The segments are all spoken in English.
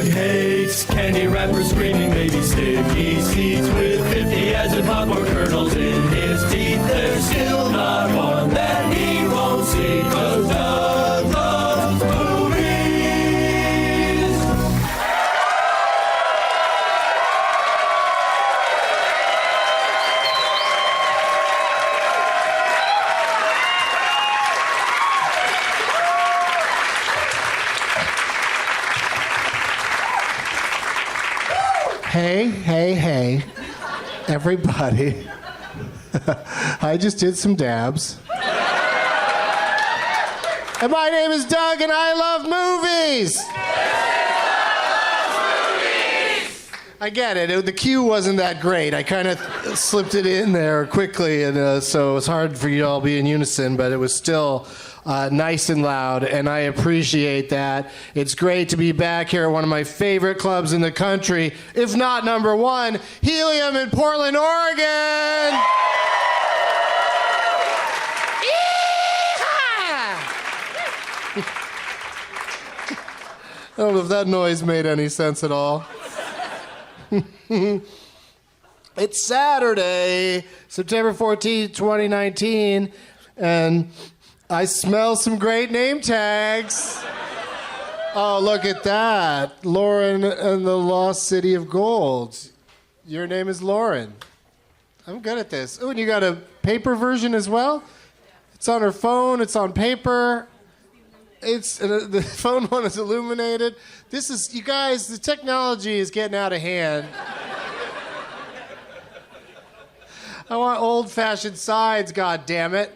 Doug hates candy wrappers screaming baby sticky seeds with 50 acid popcorn kernels in his teeth. There's still not one that he won't see, 'cause Doug loves movies. Hey, everybody. I just did some dabs. And my name is Doug, and I love movies. I get it. The cue wasn't that great. I kind of slipped it in there quickly, and so it's hard for you all to be in unison, but it was still nice and loud, and I appreciate that. It's great to be back here at one of my favorite clubs in the country, if not number one, Helium in Portland, Oregon. I don't know if that noise made any sense at all. It's Saturday, September 14th, 2019, and I smell some great name tags. Oh, look at that. Lauren and the Lost City of Gold. Your name is Lauren. I'm good at this. Oh, and you got a paper version as well? It's on her phone. It's on paper. The phone one is illuminated. This is, you guys, the technology is getting out of hand. I want old-fashioned signs, goddammit.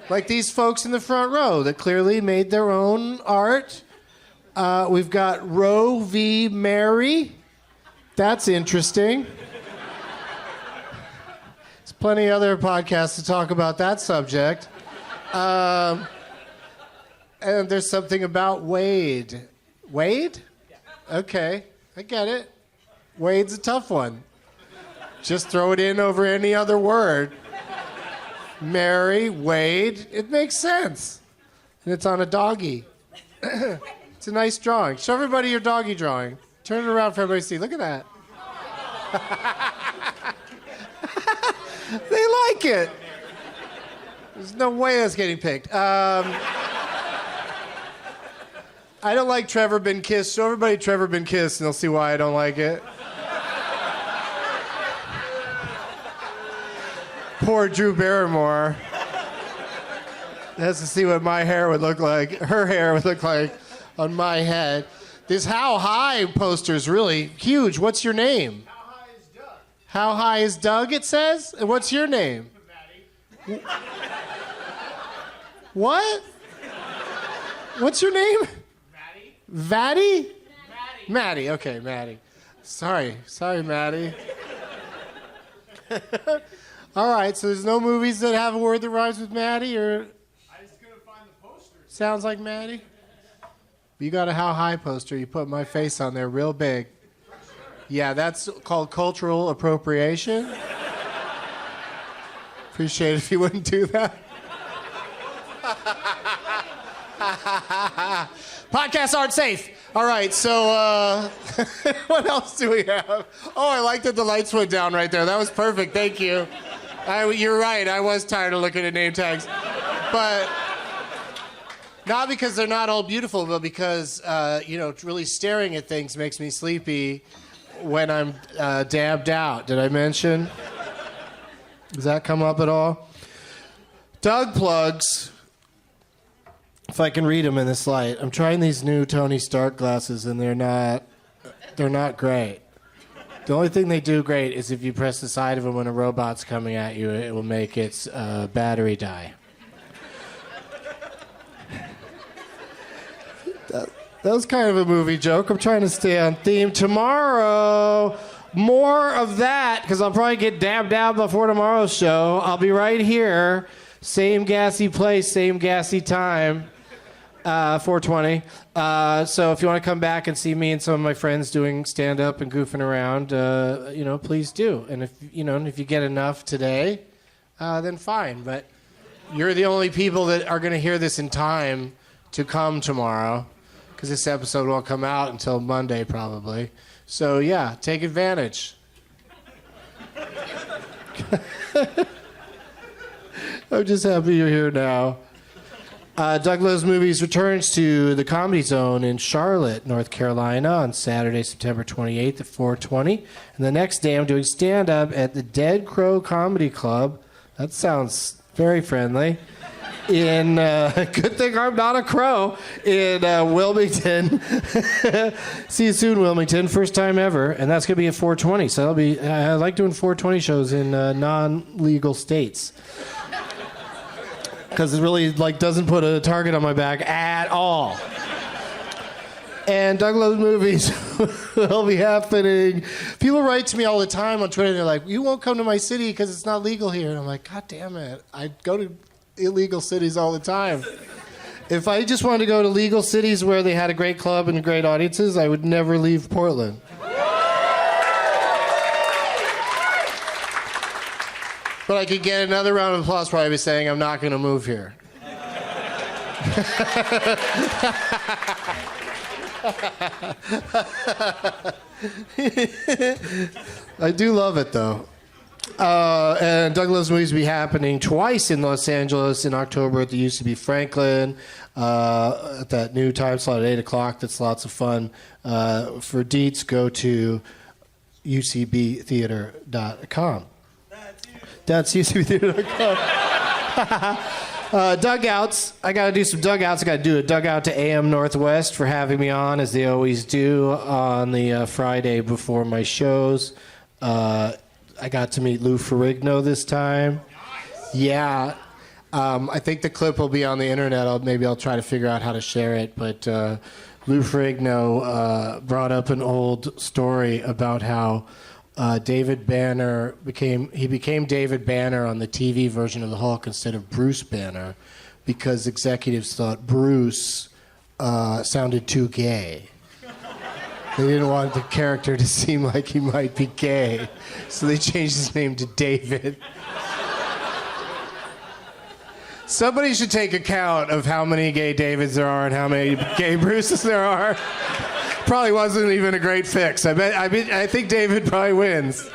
Like these folks in the front row that clearly made their own art. We've got Roe v. Mary. That's interesting. There's plenty of other podcasts to talk about that subject. And there's something about Wade. Wade? Okay, I get it. Wade's a tough one. Just throw it in over any other word. Mary, Wade, it makes sense. And it's on a doggy. It's a nice drawing. Show everybody your doggy drawing. Turn it around for everybody to see. Look at that. They like it. There's no way that's getting picked. I don't like Trevor Been Kissed. Show everybody Trevor Been Kissed and they'll see why I don't like it. Poor Drew Barrymore has to see what my hair would look like, her hair would look like on my head. This How High poster is really huge. What's your name? How high is Doug? How high is Doug, it says? And what's your name? Maddie. What? What's your name? Maddie. Vaddy? Maddie, okay, Maddie. Sorry, Maddie. All right, so there's no movies that have a word that rhymes with Maddie, or I just couldn't find the poster. sounds like Maddie? You got a How High poster. You put my face on there real big. Yeah, that's called cultural appropriation. Appreciate it if you wouldn't do that. Podcasts aren't safe. All right, so what else do we have? Oh, I like that the lights went down right there. That was perfect. Thank you. You're right. I was tired of looking at name tags. But not because they're not all beautiful, but because, really staring at things makes me sleepy when I'm dabbed out. Did I mention? Does that come up at all? Doug plugs. If I can read them in this light. I'm trying these new Tony Stark glasses, and they're not great. The only thing they do great is if you press the side of them when a robot's coming at you, it will make its battery die. That was kind of a movie joke. I'm trying to stay on theme. Tomorrow, more of that, because I'll probably get dabbed out before tomorrow's show. I'll be right here. Same gassy place, same gassy time. 420. So if you want to come back and see me and some of my friends doing stand-up and goofing around, please do. And if you get enough today, then fine. But you're the only people that are going to hear this in time to come tomorrow, because this episode won't come out until Monday probably. So yeah, take advantage. I'm just happy you're here now. Doug Loves Movies returns to the Comedy Zone in Charlotte, North Carolina on Saturday, September 28th at 4:20. And the next day I'm doing stand-up at the Dead Crow Comedy Club. That sounds very friendly. In good thing I'm not a crow, in Wilmington. See you soon, Wilmington. First time ever. And that's going to be at 4:20. So that'll be, I like doing 4:20 shows in non-legal states. Because it really doesn't put a target on my back at all. And Doug Loves Movies will be happening. People write to me all the time on Twitter. They're like, "You won't come to my city because it's not legal here." And I'm like, "God damn it! I go to illegal cities all the time. If I just wanted to go to legal cities where they had a great club and great audiences, I would never leave Portland." But I could get another round of applause probably by saying I'm not going to move here. I do love it, though. And Doug Loves Movies will be happening twice in Los Angeles in October at the UCB Franklin at that new time slot at 8 o'clock. That's lots of fun. For deets, go to ucbtheater.com. That's ucbtheater.com. Dugouts. I got to do some dugouts. I got to do a dugout to AM Northwest for having me on, as they always do, on the Friday before my shows. I got to meet Lou Ferrigno this time. Yeah. I think the clip will be on the internet. Maybe I'll try to figure out how to share it. But Lou Ferrigno brought up an old story about how David Banner became David Banner on the TV version of the Hulk instead of Bruce Banner because executives thought Bruce sounded too gay. They didn't want the character to seem like he might be gay, so they changed his name to David. Somebody should take account of how many gay Davids there are and how many gay Bruces there are. Probably wasn't even a great fix. I think David probably wins.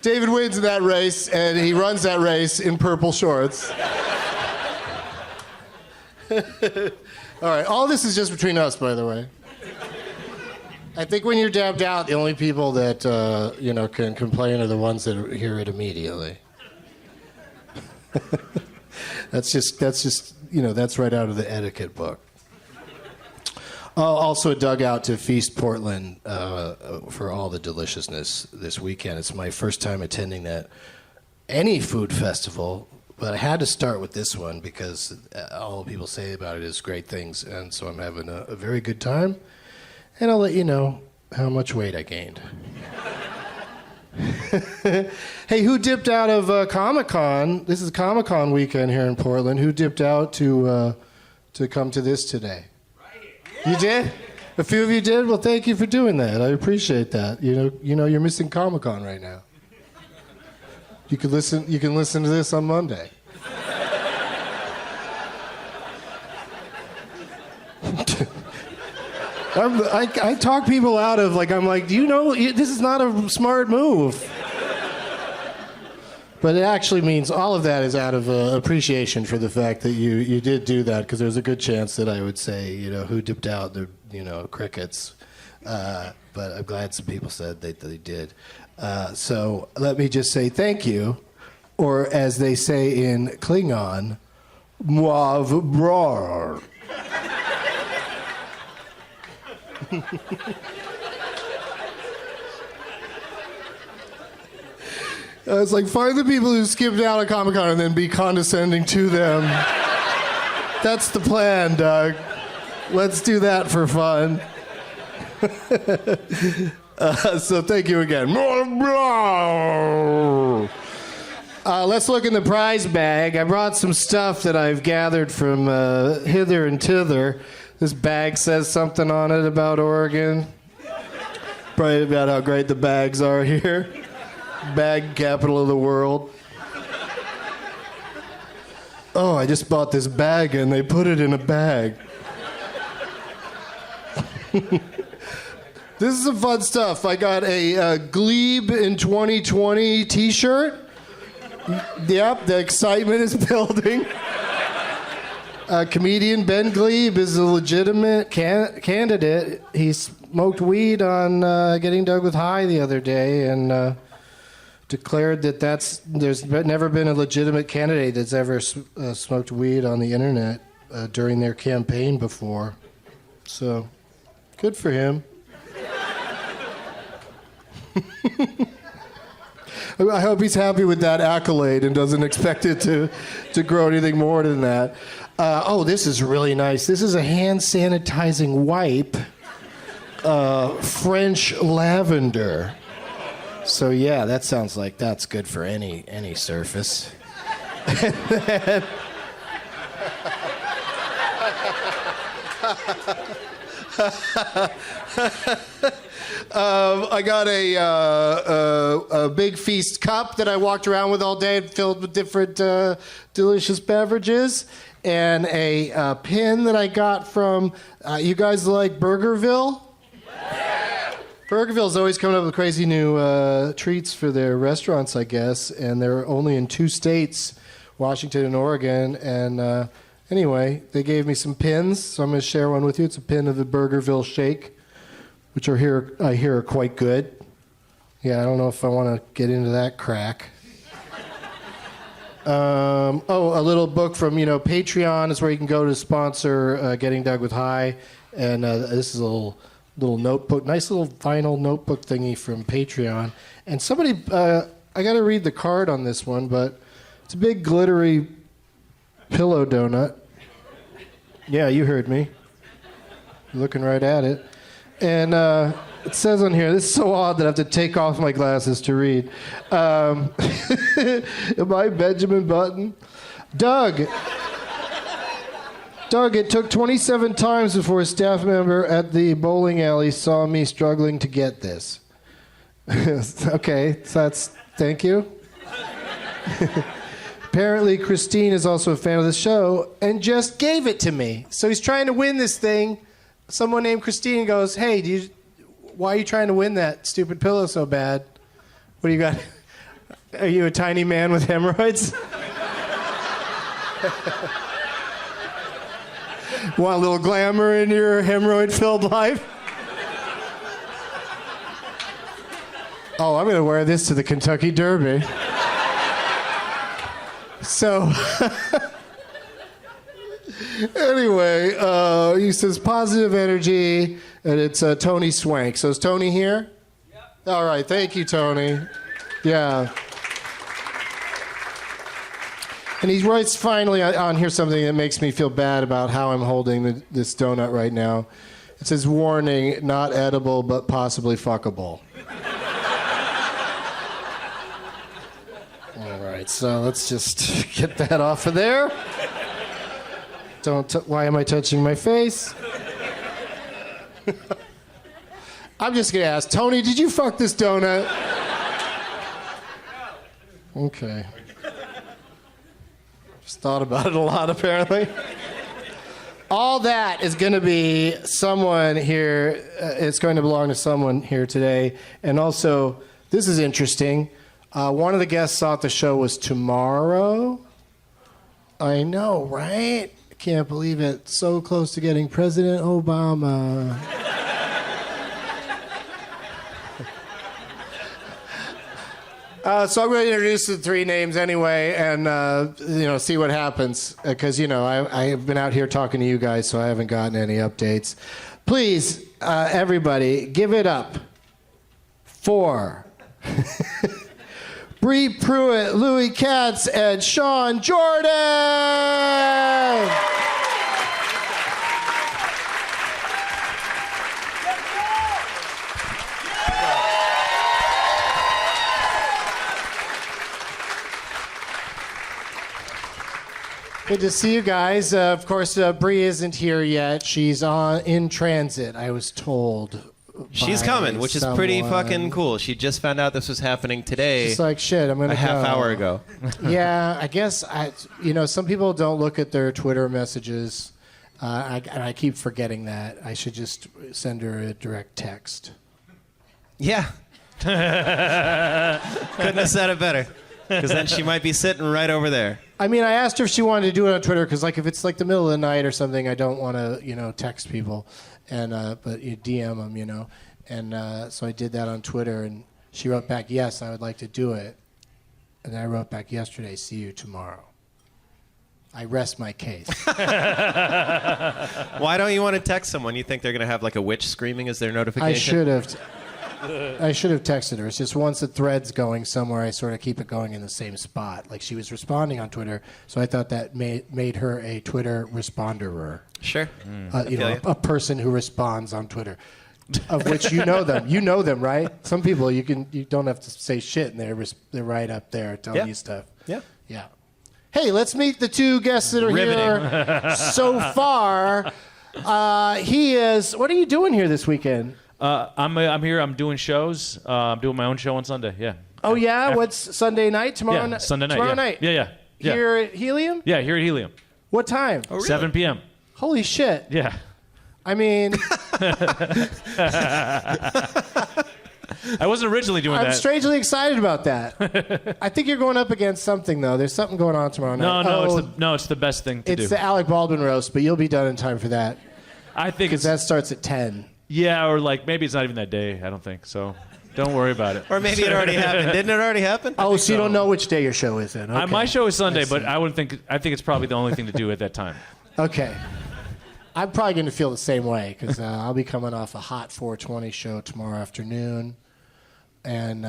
David wins in that race, and he runs that race in purple shorts. All right, all this is just between us, by the way. I think when you're dabbed out, the only people that can complain are the ones that hear it immediately. That's right out of the etiquette book. Also a dugout to Feast Portland for all the deliciousness this weekend. It's my first time attending any food festival, but I had to start with this one because all people say about it is great things, and so I'm having a very good time. And I'll let you know how much weight I gained. Hey, who dipped out of Comic-Con? This is Comic-Con weekend here in Portland. Who dipped out to come to this today? You did? A few of you did? Well, thank you for doing that. I appreciate that. You know, you're missing Comic-Con right now. You can listen to this on Monday. I talk people out of do you know this is not a smart move? But it actually means all of that is out of appreciation for the fact that you did do that, because there's a good chance that I would say, who dipped out, the crickets. But I'm glad some people said that they did. So let me just say thank you, or as they say in Klingon, Muav Brar. It's like, find the people who skipped out of Comic-Con and then be condescending to them. That's the plan, Doug. Let's do that for fun. So thank you again. Let's look in the prize bag. I brought some stuff that I've gathered from hither and thither. This bag says something on it about Oregon. Probably about how great the bags are here. Bag capital of the world. oh, I just bought this bag and they put it in a bag. This is some fun stuff. I got a Glebe in 2020 t-shirt. Yep, the excitement is building. Comedian Ben Glebe is a legitimate candidate. He smoked weed on Getting Dug with High the other day and declared that there's never been a legitimate candidate that's ever smoked weed on the internet during their campaign before. So, good for him. I hope he's happy with that accolade and doesn't expect it to grow anything more than that. Oh, this is really nice. This is a hand sanitizing wipe, French lavender. So yeah, that sounds like that's good for any surface. And then, I got a Big Feast cup that I walked around with all day, filled with different delicious beverages, and a pin that I got from, you guys like Burgerville? Yeah. Burgerville's always coming up with crazy new treats for their restaurants, I guess, and they're only in 2 states, Washington and Oregon, and anyway, they gave me some pins, so I'm going to share one with you. It's a pin of the Burgerville Shake, which I hear are quite good. Yeah, I don't know if I want to get into that crack. A little book from, Patreon is where you can go to sponsor Getting Dug with High. And this is a little notebook, nice little vinyl notebook thingy from Patreon. And somebody, I got to read the card on this one, but it's a big glittery pillow donut. Yeah, you heard me. You're looking right at it. And it says on here, this is so odd that I have to take off my glasses to read. Am I Benjamin Button? Doug, it took 27 times before a staff member at the bowling alley saw me struggling to get this. Okay, so thank you. Apparently, Christine is also a fan of the show and just gave it to me. So he's trying to win this thing. Someone named Christine goes, hey, why are you trying to win that stupid pillow so bad? What do you got? Are you a tiny man with hemorrhoids? Want a little glamour in your hemorrhoid-filled life? Oh, I'm going to wear this to the Kentucky Derby. So... Anyway, he says positive energy, and it's Tony Swank. So is Tony here? Yep. All right, thank you, Tony. Yeah. And he writes finally on here something that makes me feel bad about how I'm holding this donut right now. It says, warning, not edible, but possibly fuckable. All right, so let's just get that off of there. Why am I touching my face? I'm just going to ask, Tony, did you fuck this donut? Okay. Just thought about it a lot, apparently. All that is going to be someone here. It's going to belong to someone here today. And also, this is interesting. One of the guests thought the show was tomorrow. I know, right? Can't believe it. So close to getting President Obama. So I'm going to introduce the 3 names anyway and, see what happens. Because, I have been out here talking to you guys, so I haven't gotten any updates. Please, everybody, give it up for Bri Pruett, Louis Katz, and Sean Jordan. Good to see you guys. Of course, Bri isn't here yet. She's in transit, I was told, She's by coming, which is pretty someone. fucking cool. She just found out this was happening today. It's like, shit, I'm going to a half hour ago. Yeah, I guess, some people don't look at their Twitter messages, and I keep forgetting that. I should just send her a direct text. Yeah. Couldn't have said it better. Because then she might be sitting right over there. I mean, I asked her if she wanted to do it on Twitter, because if it's like the middle of the night or something, I don't want to, text people, and but you DM them, And so I did that on Twitter, and she wrote back, yes, I would like to do it. And then I wrote back yesterday, see you tomorrow. I rest my case. Why don't you want to text someone? You think they're going to have like a witch screaming as their notification? I should have texted her. It's just once the thread's going somewhere, I sort of keep it going in the same spot. Like she was responding on Twitter, so I thought that made her a Twitter responderer. Sure. A person who responds on Twitter, of which you know them. You know them, right? Some people you don't have to say shit, and they're right up there telling you stuff. Yeah. Yeah. Hey, let's meet the two guests that are here so far. He is. What are you doing here this weekend? I'm here. I'm doing shows. I'm doing my own show on Sunday. Yeah. Oh yeah. What's Sunday night? Tomorrow night. Sunday night. Tomorrow Yeah. night. Yeah. Here at Helium. Yeah, here at Helium. What time? Oh, really? 7 p.m. Holy shit. Yeah. I mean, I wasn't originally doing I'm that. strangely excited about that. I think you're going up against something though. There's something going on tomorrow night. It's the best thing to do. It's the Alec Baldwin roast, but you'll be done in time for that. I think Because that starts at 10. Yeah, or like maybe it's not even that day. I don't think so. Don't worry about it. Or maybe it already happened. Didn't it already happen? Oh, so you don't know which day your show is then? Okay. My show is Sunday, but I think it's probably the only thing to do at that time. Okay. I'm probably going to feel the same way because I'll be coming off a hot 420 show tomorrow afternoon, and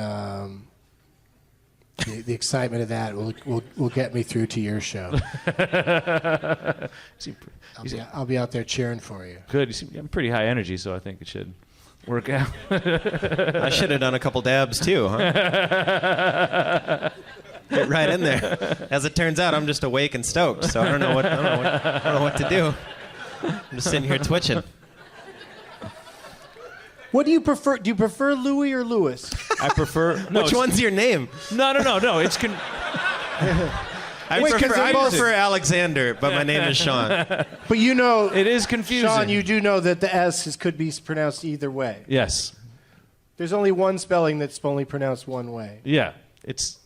the excitement of that will get me through to your show. I'll be out there cheering for you. Good. You seem pretty high energy, so I think it should work out. I should have done a couple dabs too, huh? Get right in there. As it turns out, I'm just awake and stoked, so I don't know what to do. I'm just sitting here twitching. What do you prefer? Do you prefer Louis or Louis? I prefer. Which one's your name? No. It's I prefer Alexander, but my name is Sean. But it is confusing. Sean, you do know that the S could be pronounced either way. Yes. There's only one spelling that's only pronounced one way. Yeah. It's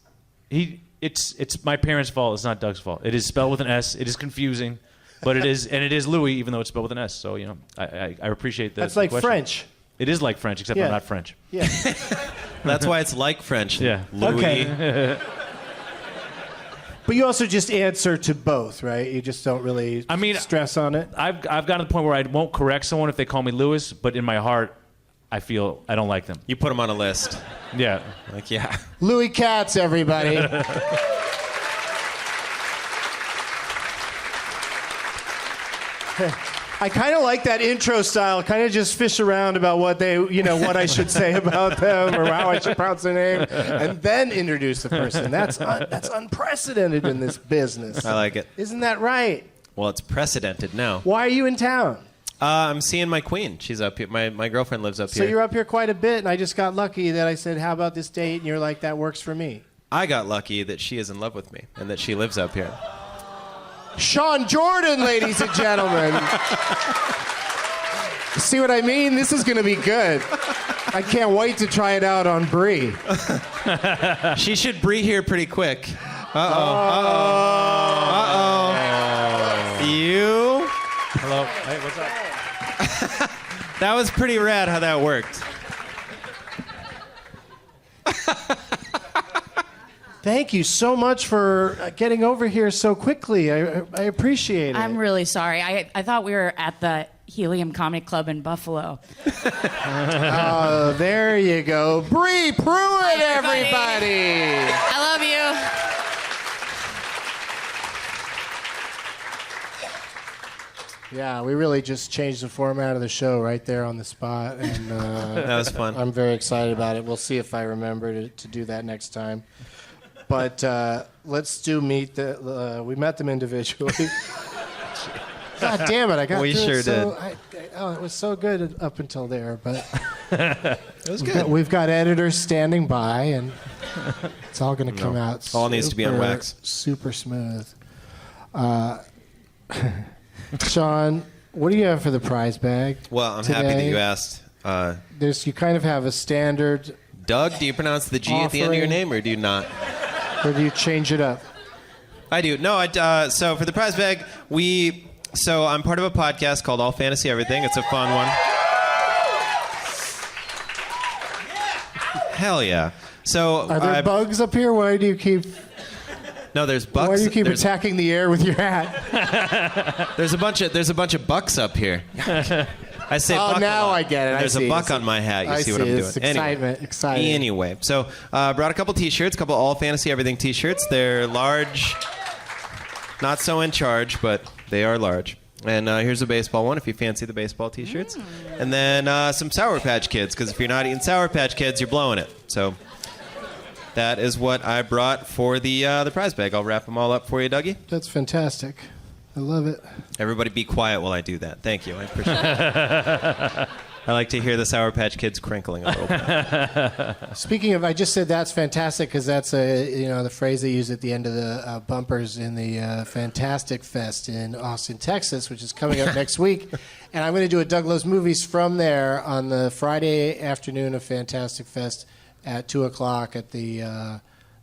my parents' fault. It's not Doug's fault. It is spelled with an S. It is confusing, but it is Louis, even though it's spelled with an S. So I appreciate that. That's like question. French. It is like French, except Yeah. I'm not French. Yeah. That's why it's like French. Yeah. Louis. Okay. But you also just answer to both, right? You just don't really stress on it. I've gotten to the point where I won't correct someone if they call me Louis, but in my heart, I feel I don't like them. You put them on a list. Yeah. Like, yeah. Louis Katz, everybody. I kind of like that intro style. Kind of just fish around about what what I should say about them or how I should pronounce their name, and then introduce the person. That's unprecedented in this business. I like it. Isn't that right? Well, it's precedented now. Why are you in town? I'm seeing my queen. She's up here. My girlfriend lives up here. So you're up here quite a bit, and I just got lucky that I said, "How about this date?" And you're like, "That works for me." I got lucky that she is in love with me and that she lives up here. Sean Jordan, ladies and gentlemen. See what I mean? This is going to be good. I can't wait to try it out on Bri. She should Bri here pretty quick. You? Hello. Hey, what's up? That was pretty rad how that worked. Thank you so much for getting over here so quickly. I appreciate it. I'm really sorry. I thought we were at the Helium Comedy Club in Buffalo. Oh, there you go. Bri Pruett, everybody. I love you. Yeah, we really just changed the format of the show right there on the spot. And That was fun. I'm very excited about it. We'll see if I remember to do that next time. But let's we met them individually. God damn it! I got We through sure it it was so good up until there, but It was good. We've got editors standing by, and it's all going to come out. All needs to be on wax. Super smooth. Sean, what do you have for the prize bag? Well, I'm happy that today? you asked. You kind of have a standard, Doug, do you pronounce the G at the end of your Offering. name, or do you not? or do you change it up? I do. No, so for the prize bag, so I'm part of a podcast called All Fantasy Everything. It's a fun one. Hell yeah. So Are there bugs up here? Why do you keep no, there's bucks. Why do you keep there's, attacking the air with your hat? there's a bunch of bucks up here. I say Oh, buck a now lot. I get it. I There's see. a buck on my hat. You I see what I'm doing. It's excitement. Exciting. Anyway, so brought a couple T-shirts, a couple All Fantasy Everything T-shirts. They're large, not so in charge, but they are large. And here's a baseball one if you fancy the baseball T-shirts. And then some Sour Patch Kids, because if you're not eating Sour Patch Kids, you're blowing it. So that is what I brought for the prize bag. I'll wrap them all up for you, Dougie. That's fantastic. I love it. Everybody be quiet while I do that. Thank you. I appreciate it. I like to hear the Sour Patch Kids crinkling a little bit. Speaking of, I just said that's fantastic because that's the phrase they use at the end of the bumpers in the Fantastic Fest in Austin, Texas, which is coming up next week. And I'm going to do a Doug Loves Movies from there on the Friday afternoon of Fantastic Fest at 2:00 at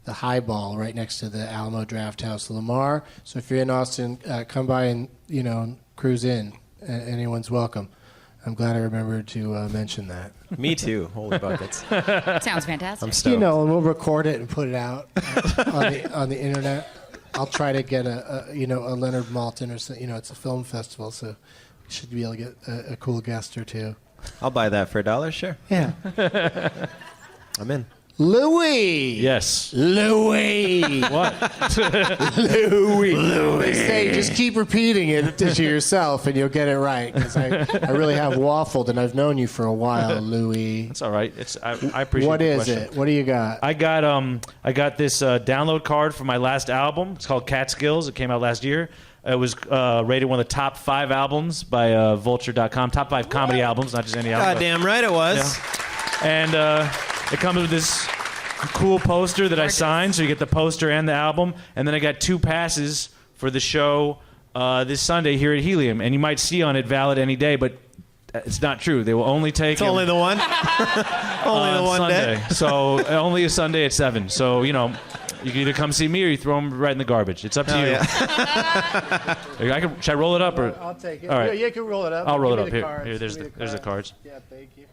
the Highball right next to the Alamo Draft House, Lamar. So if you're in Austin, come by and cruise in. Anyone's welcome. I'm glad I remembered to mention that. Me too. Holy buckets. Sounds fantastic. I'm stoked. And we'll record it and put it out on the internet. I'll try to get a Leonard Maltin or something. It's a film festival, so you should be able to get a cool guest or two. I'll buy that for $1. Sure. Yeah. I'm in. Louis. Yes. Louis. What? Louis. They say just keep repeating it to yourself and you'll get it right. Because I really have waffled and I've known you for a while, Louis. It's all right. I appreciate What the is question. it? What do you got? I got this download card for my last album. It's called Katz. It came out last year. It was rated one of the top 5 albums by Vulture.com. Top 5 comedy albums, not just any album. Goddamn right it was. Yeah. And it comes with this cool poster that I signed, so you get the poster and the album. And then I got 2 passes for the show this Sunday here at Helium. And you might see on it valid any day, but it's not true. They will only take It's only the one. Only the one Sunday. day. So only a Sunday at 7. So you can either come see me or you throw them right in the garbage. It's up to you. Yeah. Should I roll it up or? I'll take it. All right. Yeah, you can roll it up. I'll roll it Give me up the here. cards. Here, Give me there's the cards. Yeah, thank you.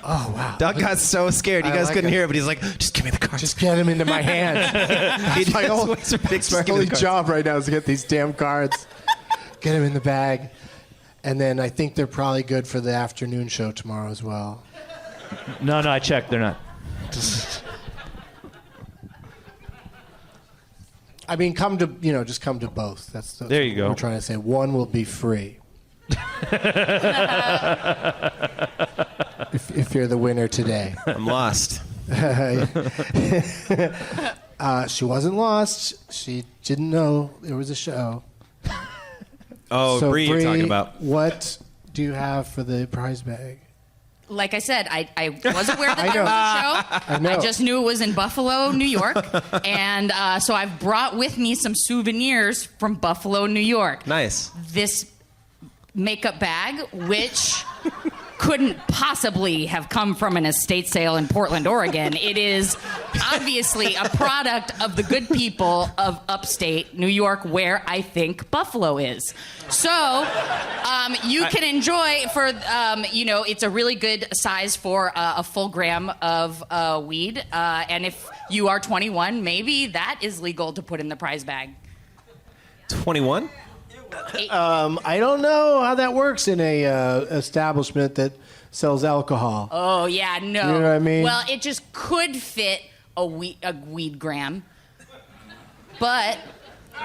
Oh, wow. Doug got so scared. You I guys like couldn't it. hear it, but he's like, just give me the cards. Just get them into my hands. He my just whole- waits for Big It's my to give me only the cards. job right now is to get these damn cards. Get them in the bag. And then I think they're probably good for the afternoon show tomorrow as well. No, I checked. They're not. I mean, just come to both. That's There you what go. We're trying to say one will be free. if you're the winner today. I'm lost. She wasn't lost. She didn't know there was a show. Oh, So, Bri, you're talking about. What do you have for the prize bag? Like I said, I was aware that I there know. was a show. I know. I just knew it was in Buffalo, New York. And so I've brought with me some souvenirs from Buffalo, New York. Nice. This makeup bag, which couldn't possibly have come from an estate sale in Portland, Oregon. It is obviously a product of the good people of upstate New York, where I think Buffalo is. So you can enjoy it's a really good size for a full gram of weed. And if you are 21, maybe that is legal to put in the prize bag. 21? I don't know how that works in a establishment that sells alcohol. Oh, yeah, no. You know what I mean? Well, it just could fit a weed gram, but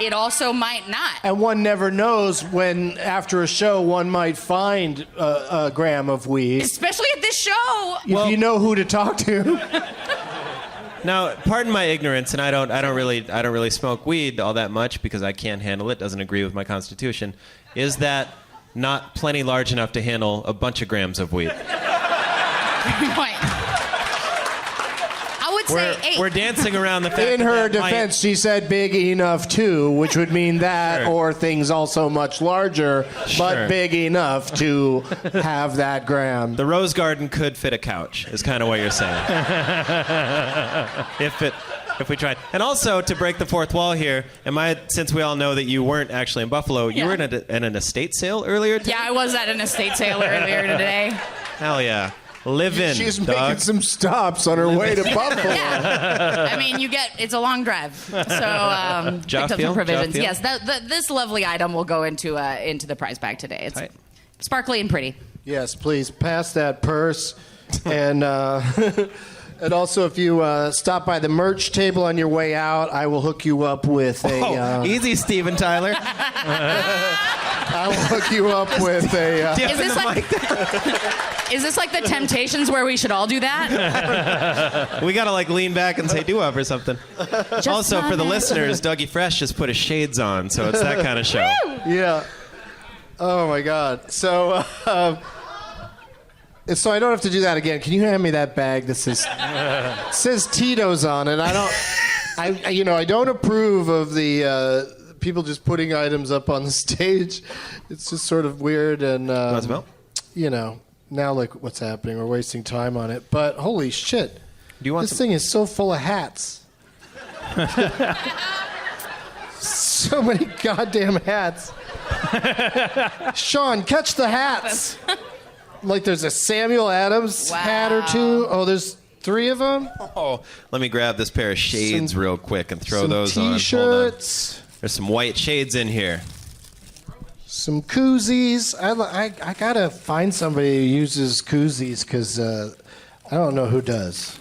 it also might not. And one never knows when, after a show, one might find a gram of weed. Especially at this show. If you know who to talk to. Now, pardon my ignorance, and I don't really smoke weed all that much because I can't handle it. Doesn't agree with my constitution. Is that not plenty large enough to handle a bunch of grams of weed. Point. I would say 8. We're dancing around the fact In her that might- defense, she said big enough too, which would mean that, Sure. or things also much larger, Sure. but big enough to have that gram. The rose garden could fit a couch, is kind of what you're saying. If we tried. And also, to break the fourth wall here, since we all know that you weren't actually in Buffalo, you were in an estate sale earlier today? Yeah, I was at an estate sale earlier today. Hell yeah. Live in, She's dog. making some stops on her way to Buffalo. Yeah. I mean, it's a long drive. So, picked up Jaffield? some provisions. Jaffield? Yes, this lovely item will go into the prize bag today. It's Tight. sparkly and pretty. Yes, please pass that purse. And and also, if you stop by the merch table on your way out, I will hook you up with a. Easy, Steven Tyler. I will hook you up with a. Is this like the Temptations where we should all do that? We gotta lean back and say doo-wop or something. Also, for the listeners, Dougie Fresh just put his shades on, so it's that kind of show. Yeah. Oh my God. So I don't have to do that again. Can you hand me that bag that says Tito's on it? I don't approve of the people just putting items up on the stage. It's just sort of weird and Want to smell? Now look what's happening. We're wasting time on it. But holy shit. Do you want This thing is so full of hats. So many goddamn hats. Sean, catch the hats. Like there's a Samuel Adams hat or two. Oh, there's 3 of them. Oh, let me grab this pair of shades real quick and throw Some those on. Hold on. T-shirts. There's some white shades in here. Some koozies. I gotta find somebody who uses koozies because I don't know who does.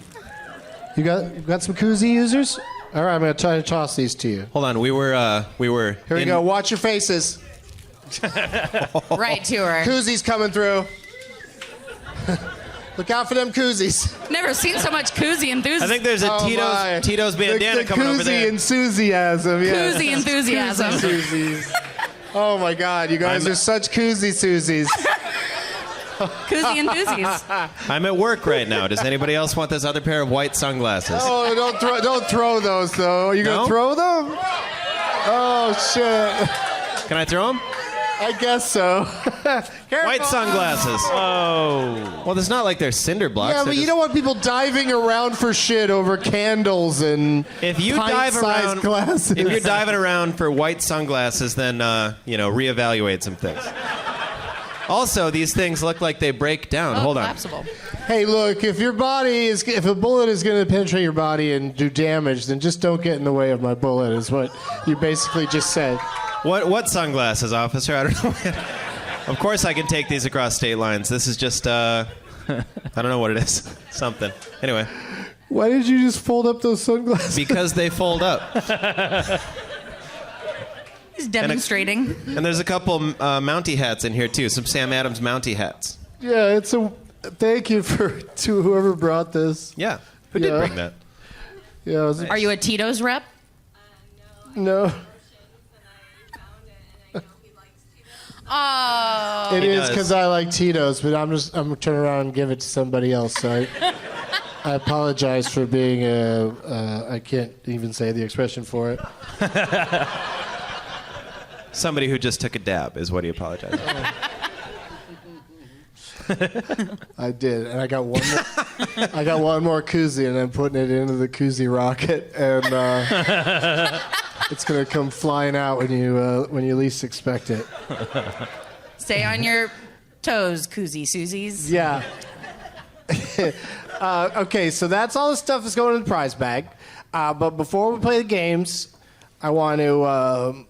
You got some koozie users? All right, I'm gonna try to toss these to you. Hold on, we were. Here we go. Watch your faces. Right to her. Koozies coming through. Look out for them koozies. Never seen so much koozie enthusiasm. I think there's a my. Tito's bandana coming over there. Koozie enthusiasm. Yeah. Koozie enthusiasm. Koozies. Oh my God, you guys are such koozie Susies. Koozie enthusiasts. I'm at work right now. Does anybody else want this other pair of white sunglasses? Oh, don't throw those though. Are you gonna throw them? Oh shit. Can I throw them? I guess so. White sunglasses. Oh. Well, it's not like they're cinder blocks. Yeah, They're but you just- don't want people diving around for shit over candles and If you dive pint-sized around, glasses. if you're diving around for white sunglasses, then reevaluate some things. Also, these things look like they break down. Hold on. Collapsible. Hey, look, if a bullet is going to penetrate your body and do damage, then just don't get in the way of my bullet, is what you basically just said. What sunglasses, officer? I don't know. Of course, I can take these across state lines. This is just I don't know what it is. Something. Anyway, Why did you just fold up those sunglasses? because they fold up. He's demonstrating. And there's a couple Mountie hats in here too. Some Sam Adams Mountie hats. Yeah, thank you to whoever brought this. Yeah. Who did Yeah. bring that? Yeah, Are you a Tito's rep? no. Oh. It He is does. because I like Tito's, but I'm gonna turn around and give it to somebody else. So I apologize for being I can't even say the expression for it. Somebody who just took a dab is what he apologized for. I did, and I got one more. I got one more koozie, and I'm putting it into the koozie rocket, and it's gonna come flying out when you least expect it. Stay on your toes, koozie Susies. Yeah. Okay, so that's all the stuff that's going in the prize bag. But before we play the games, I want to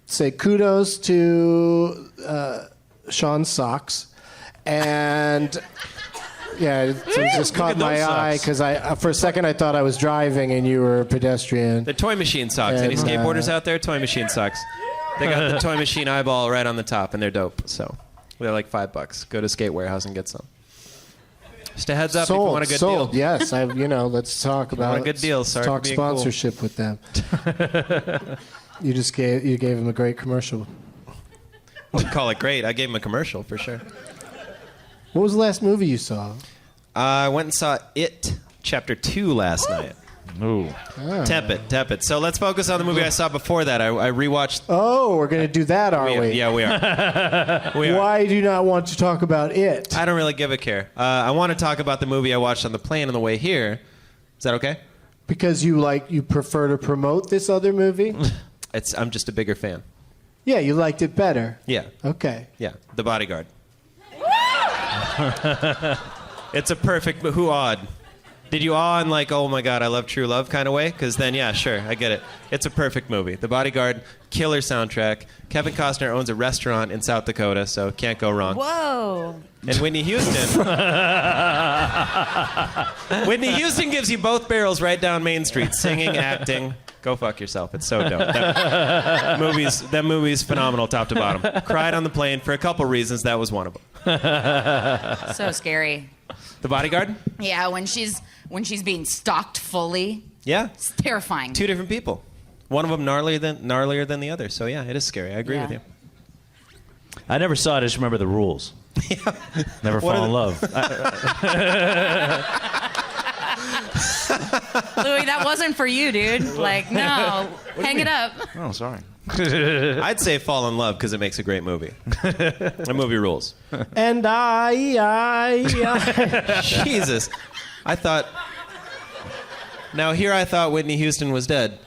say kudos to Sean's socks. And yeah, it just caught my those eye socks. because for a second I thought I was driving and you were a pedestrian. They're toy machine socks. Any And, skateboarders out there? Toy machine socks. They got the toy machine eyeball right on the top, and they're dope. So they're like $5. Go to Skate Warehouse and get some. Just a heads up if you want a good sold. deal. Yes, let's talk about want a good deal, let's sorry for talk being cool. sponsorship with them. You gave him a great commercial. Wouldn't call it great. I gave him a commercial for sure. What was the last movie you saw? I went and saw It Chapter 2 last night. Ooh. Tepid. So let's focus on the movie I saw before that. I rewatched. Oh, we're going to do that, are we? Yeah, we are. We are. Why do you not want to talk about it? I don't really give a care. I want to talk about the movie I watched on the plane on the way here. Is that okay? Because you prefer to promote this other movie? I'm just a bigger fan. Yeah, you liked it better. Yeah. Okay. Yeah. The Bodyguard. It's a perfect. Who awed? Did you awe in like, oh my God, I love true love kind of way? Because then, yeah, sure, I get it. It's a perfect movie. The Bodyguard, killer soundtrack. Kevin Costner owns a restaurant in South Dakota, so can't go wrong. Whoa. And Whitney Houston. Whitney Houston gives you both barrels right down Main Street, singing, acting. Go fuck yourself. It's so dope. That movie's phenomenal, top to bottom. Cried on the plane for a couple reasons. That was one of them. So scary. The Bodyguard? Yeah, when she's being stalked fully, Yeah. it's terrifying. Two different people. One of them gnarlier than the other. So yeah, it is scary. I agree with you. I never saw it. I just remember the rules. Never fall in love. Louis, that wasn't for you, dude. Like, no, hang it up. Oh, sorry. I'd say fall in love because it makes a great movie. The movie rules. And I. Jesus. I thought Whitney Houston was dead.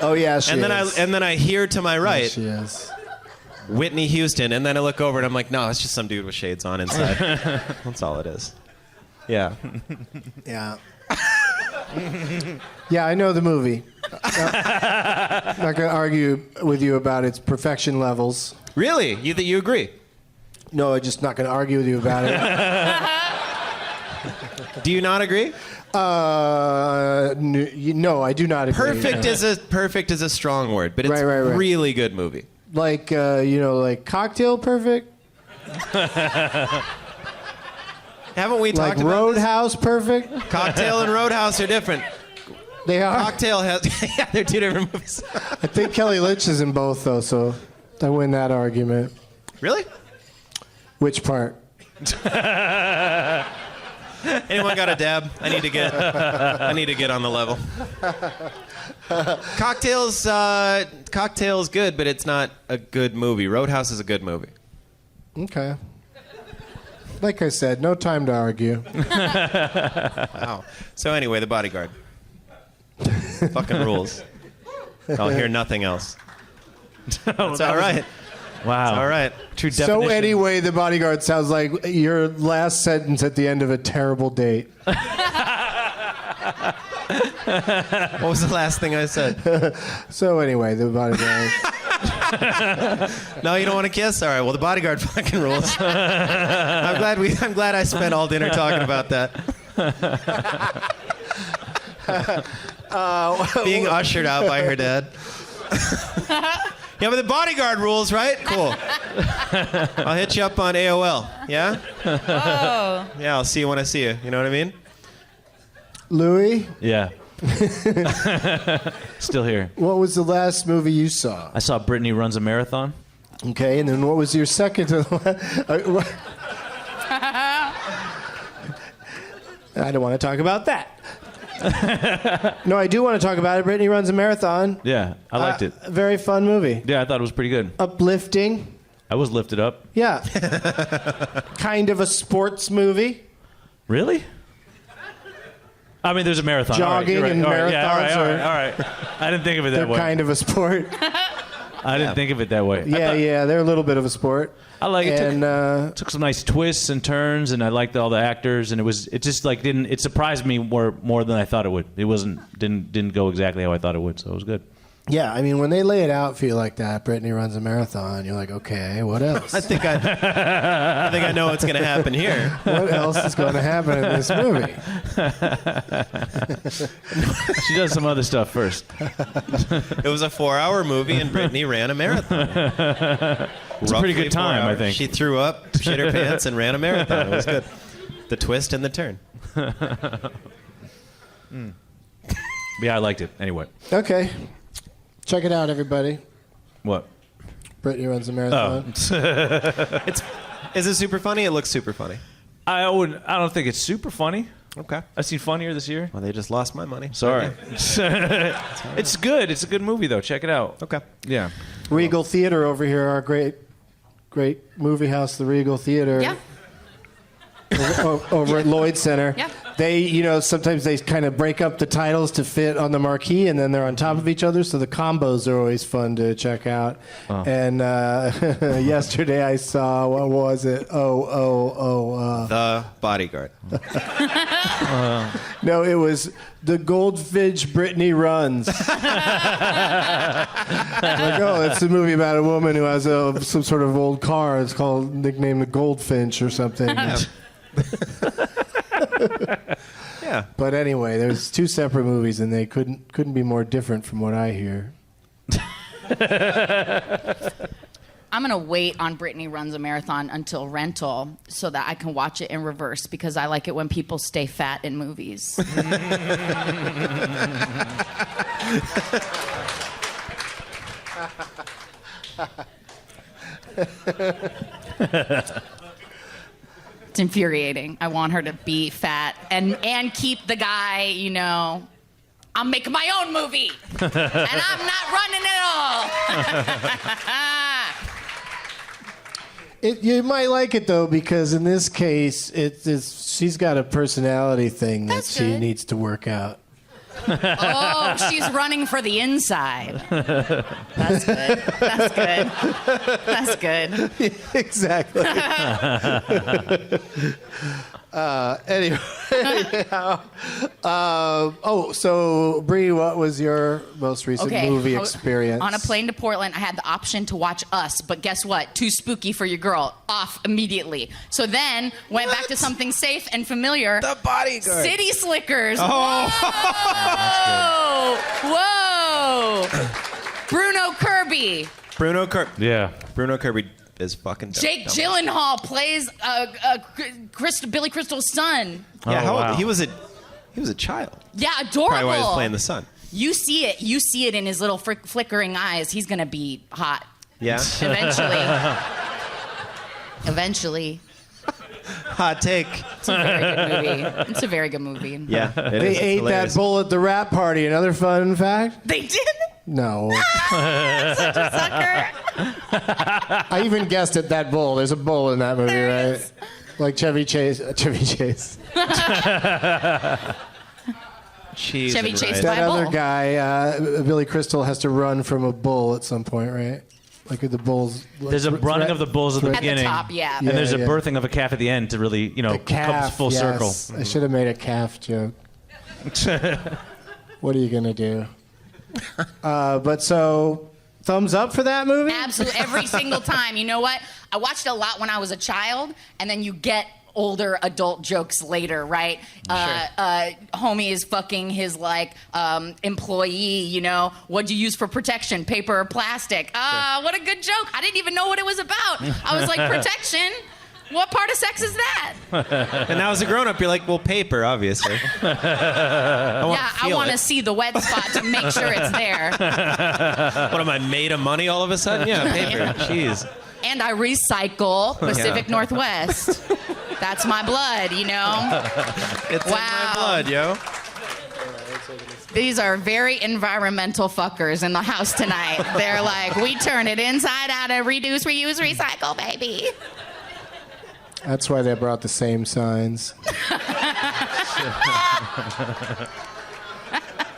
Oh yeah, she And is. then I hear to my right She is. Whitney Houston, and then I look over and I'm like, no, it's just some dude with shades on inside. That's all it is. Yeah. Yeah. Yeah, I know the movie. I'm not going to argue with you about its perfection levels. Really? You agree? No, I'm just not going to argue with you about it. Do you not agree? No, I do not agree. Perfect is a strong word, but it's Right. a really good movie. Like, like Cocktail Perfect? Haven't we Like talked about Roadhouse Perfect? this? Cocktail and Roadhouse are different. They are? Cocktail has yeah, they're two different movies. I think Kelly Lynch is in both, though, so I win that argument. Really? Which part? Anyone got a dab? I need to get on the level. Cocktail's good, but it's not a good movie. Roadhouse is a good movie. Okay. Like I said, no time to argue. Wow. So anyway, The Bodyguard. Fucking rules. I'll hear nothing else. It's all right. Wow. All right. True So definition. anyway, The Bodyguard sounds like your last sentence at the end of a terrible date. What was the last thing I said? So anyway, The Bodyguard. No, you don't want to kiss? All right. Well, The Bodyguard fucking rules. I'm glad I spent all dinner talking about that. Being ushered out by her dad. Yeah, but The Bodyguard rules, right? Cool. I'll hit you up on AOL. Yeah? Oh. Yeah, I'll see you when I see you. You know what I mean? Louis, Yeah. Still here. what was the last movie you saw? I saw Brittany Runs a Marathon. Okay, and then what was your second to the last? I don't want to talk about that. No, I do want to talk about it. Brittany Runs a Marathon. Yeah, I liked it. A very fun movie. Yeah, I thought it was pretty good. Uplifting. I was lifted up. Yeah. Kind of a sports movie. Really? I mean, there's a marathon. Jogging all right, and all right, yeah, marathons all are- right. I didn't think of it They're that way. kind of a sport. I didn't think of it that way. Yeah, they're a little bit of a sport. I like it. And Took some nice twists and turns, and I liked all the actors, and it just like it surprised me more than I thought it would. It didn't go exactly how I thought it would, so it was good. yeah, I mean, when they lay it out for you like that, Brittany Runs a Marathon, you're like, okay, what else? I think I know what's going to happen here. What else is going to happen in this movie? She does some other stuff first. It was a 4-hour movie, and Brittany ran a marathon. It's a pretty good time, I think. She threw up, shit her pants, and ran a marathon. It was good. The twist and the turn. Yeah, I liked it. Anyway. Okay. Check it out, everybody. What? Brittany runs a marathon. Is it super funny? It looks super funny. I don't think it's super funny. Okay. I've seen funnier this year. Well, they just lost my money. Sorry. It's good. It's a good movie, though. Check it out. Okay. Yeah. Regal Theater over here, our great movie house, the Regal Theater. Yeah. Over at Lloyd Center. Yeah. They, sometimes they kind of break up the titles to fit on the marquee, and then they're on top of each other, so the combos are always fun to check out. Oh. And yesterday I saw, what was it? The Bodyguard. No, it was The Goldfinch Brittany Runs. Like, that's a movie about a woman who has some sort of old car. It's nicknamed The Goldfinch or something. Yeah. But anyway, there's two separate movies, and they couldn't be more different from what I hear. I'm going to wait on Brittany Runs a Marathon until rental so that I can watch it in reverse because I like it when people stay fat in movies. It's infuriating. I want her to be fat and keep the guy, I'm making my own movie. And I'm not running it all. You might like it, though, because in this case, she's got a personality thing that That's she good. needs to work out. Oh, she's running for the inside. That's good. That's good. That's good. Exactly. Anyhow. So, Bri, what was your most recent movie experience? On a plane to Portland, I had the option to watch Us, but guess what? Too spooky for your girl. Off immediately. So then went back to something safe and familiar. The Bodyguard. City Slickers. Oh. Whoa! Bruno Kirby. Bruno Kirby. Yeah. Bruno Kirby is fucking dope. Jake Gyllenhaal plays Billy Crystal's son. Yeah, Oh, how wow. old? He was a child. Yeah, adorable. Probably why he was playing the son. You see it. You see it in his little flickering eyes. He's gonna be hot Yeah. eventually. Eventually. Hot take. It's a very good movie. It's a very good movie. Yeah. They ate that bowl at the rap party. Another fun fact? They did. No. Such a sucker. I even guessed at that bowl. There's a bowl in that movie, There right? is. Like Chevy Chase. Cheese Chevy and Chase rice. by That a other bull. guy, Billy Crystal, has to run from a bull at some point, right? Like the bulls. There's a running of the bulls at the At the beginning. top, yeah. And there's a Yeah. birthing of a calf at the end to really, A calf, comes full yes. circle. I should have made a calf joke. What are you gonna do? But so, thumbs up for that movie? Absolutely, every single time. You know what? I watched it a lot when I was a child, and then you get older adult jokes later, right? Homie is fucking his employee. What'd you use for protection? Paper or plastic? What a good joke! I didn't even know what it was about. I was like, protection. What part of sex is that? And now as a grown-up, you're like, well, paper, obviously. I want to see the wet spot to make sure it's there. What am I, made of money all of a sudden? Yeah, paper. Jeez. And I recycle Pacific Northwest. That's my blood, It's in Wow. my blood, yo. These are very environmental fuckers in the house tonight. They're like, we turn it inside out and reduce, reuse, recycle, baby. That's why they brought the same signs.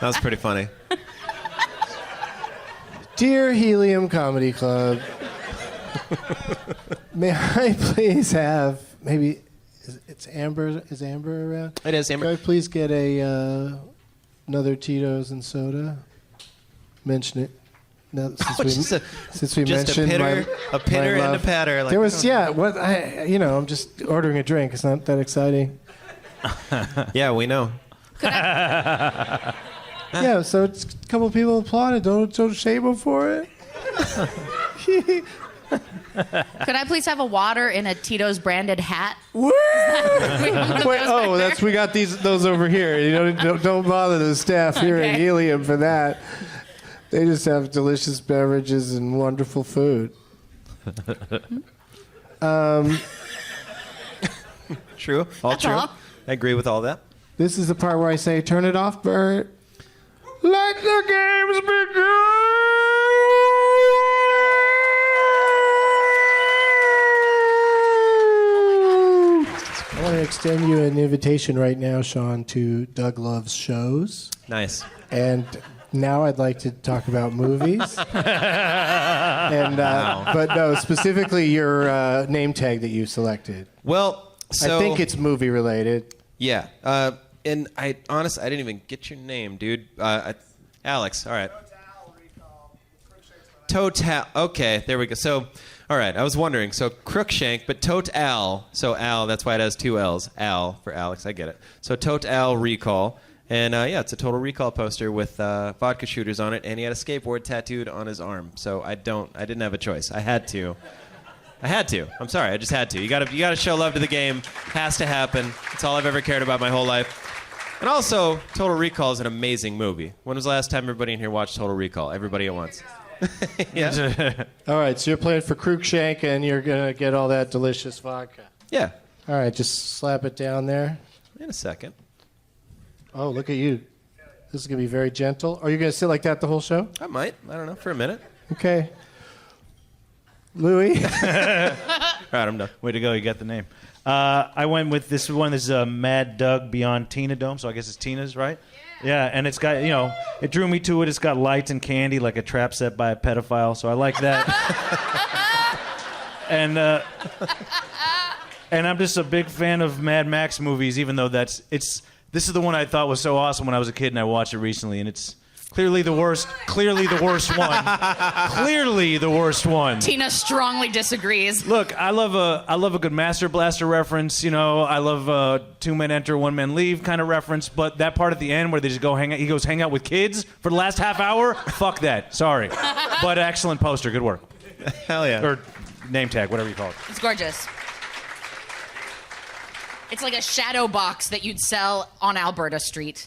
That was pretty funny. Dear Helium Comedy Club, may I please have it's Amber? Is Amber around? It is, Amber. Could I please get another Tito's and soda? Mention it. No, since we just mentioned a pitter my and a love. patter. Like, There was I'm just ordering a drink. It's not that exciting. Yeah, we know. Yeah, so it's a couple people applauded. Don't shame them for it. Could I please have a water in a Tito's branded hat? Woo! We got those over here. Don't bother the staff here at Okay. Helium for that. They just have delicious beverages and wonderful food. True. All That's true. all. I agree with all that. This is the part where I say, turn it off, Bert. Let the games begin! I want to extend you an invitation right now, Sean, to Doug Love's shows. Nice. And now I'd like to talk about movies. And but no, specifically your name tag that you selected. Well, so I think it's movie related. yeah. And I honestly, I didn't even get your name, dude. Alex. All right. Total. Okay, there we go. So, all right. I was wondering. So Crookshank, but Total. So Al. That's why it has two L's. Al for Alex. I get it. So Total Recall. And yeah, it's a Total Recall poster with vodka shooters on it, and he had a skateboard tattooed on his arm. So I didn't have a choice. I had to. I'm sorry. I just had to. You gotta show love to the game. Has to happen. It's all I've ever cared about my whole life. And also, Total Recall is an amazing movie. When was the last time everybody in here watched Total Recall? Everybody at once. Yeah. All right, so you're playing for Crookshank, and you're gonna get all that delicious vodka. Yeah. All right, just slap it down there. In a second. Oh, look at you. This is gonna be very gentle. Are you gonna sit like that the whole show? I might. I don't know. For a minute. Okay. Louis. All right, I'm done. Way to go, you got the name. I went with this one. This is Mad Doug Beyond Tina Dome, so I guess it's Tina's, right? Yeah, and it's got, it drew me to it. It's got lights and candy like a trap set by a pedophile, so I like that. And I'm just a big fan of Mad Max movies, even though this is the one I thought was so awesome when I was a kid, and I watched it recently, and it's clearly the worst one. Clearly the worst one. Tina strongly disagrees. Look, I love a good Master Blaster reference. I love two men enter, one man leave kind of reference. But that part at the end where they just go hang out, he goes hang out with kids for the last half hour. Fuck that. Sorry, but excellent poster. Good work. Hell yeah. Or name tag, whatever you call it. It's gorgeous. It's like a shadow box that you'd sell on Alberta Street.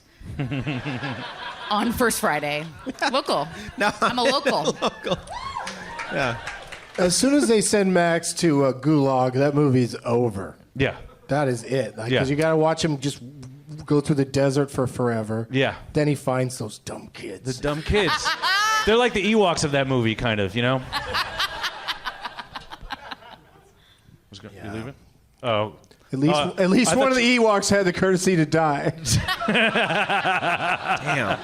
On First Friday. Local. No, I'm a local. Local. Yeah. As soon as they send Max to Gulag, that movie's over. Yeah. That is it. Because Yeah. you got to watch him just go through the desert for forever. Yeah. Then he finds those dumb kids. The dumb kids. They're like the Ewoks of that movie, kind of. You leaving? Oh. At least one of the Ewoks had the courtesy to die. Damn.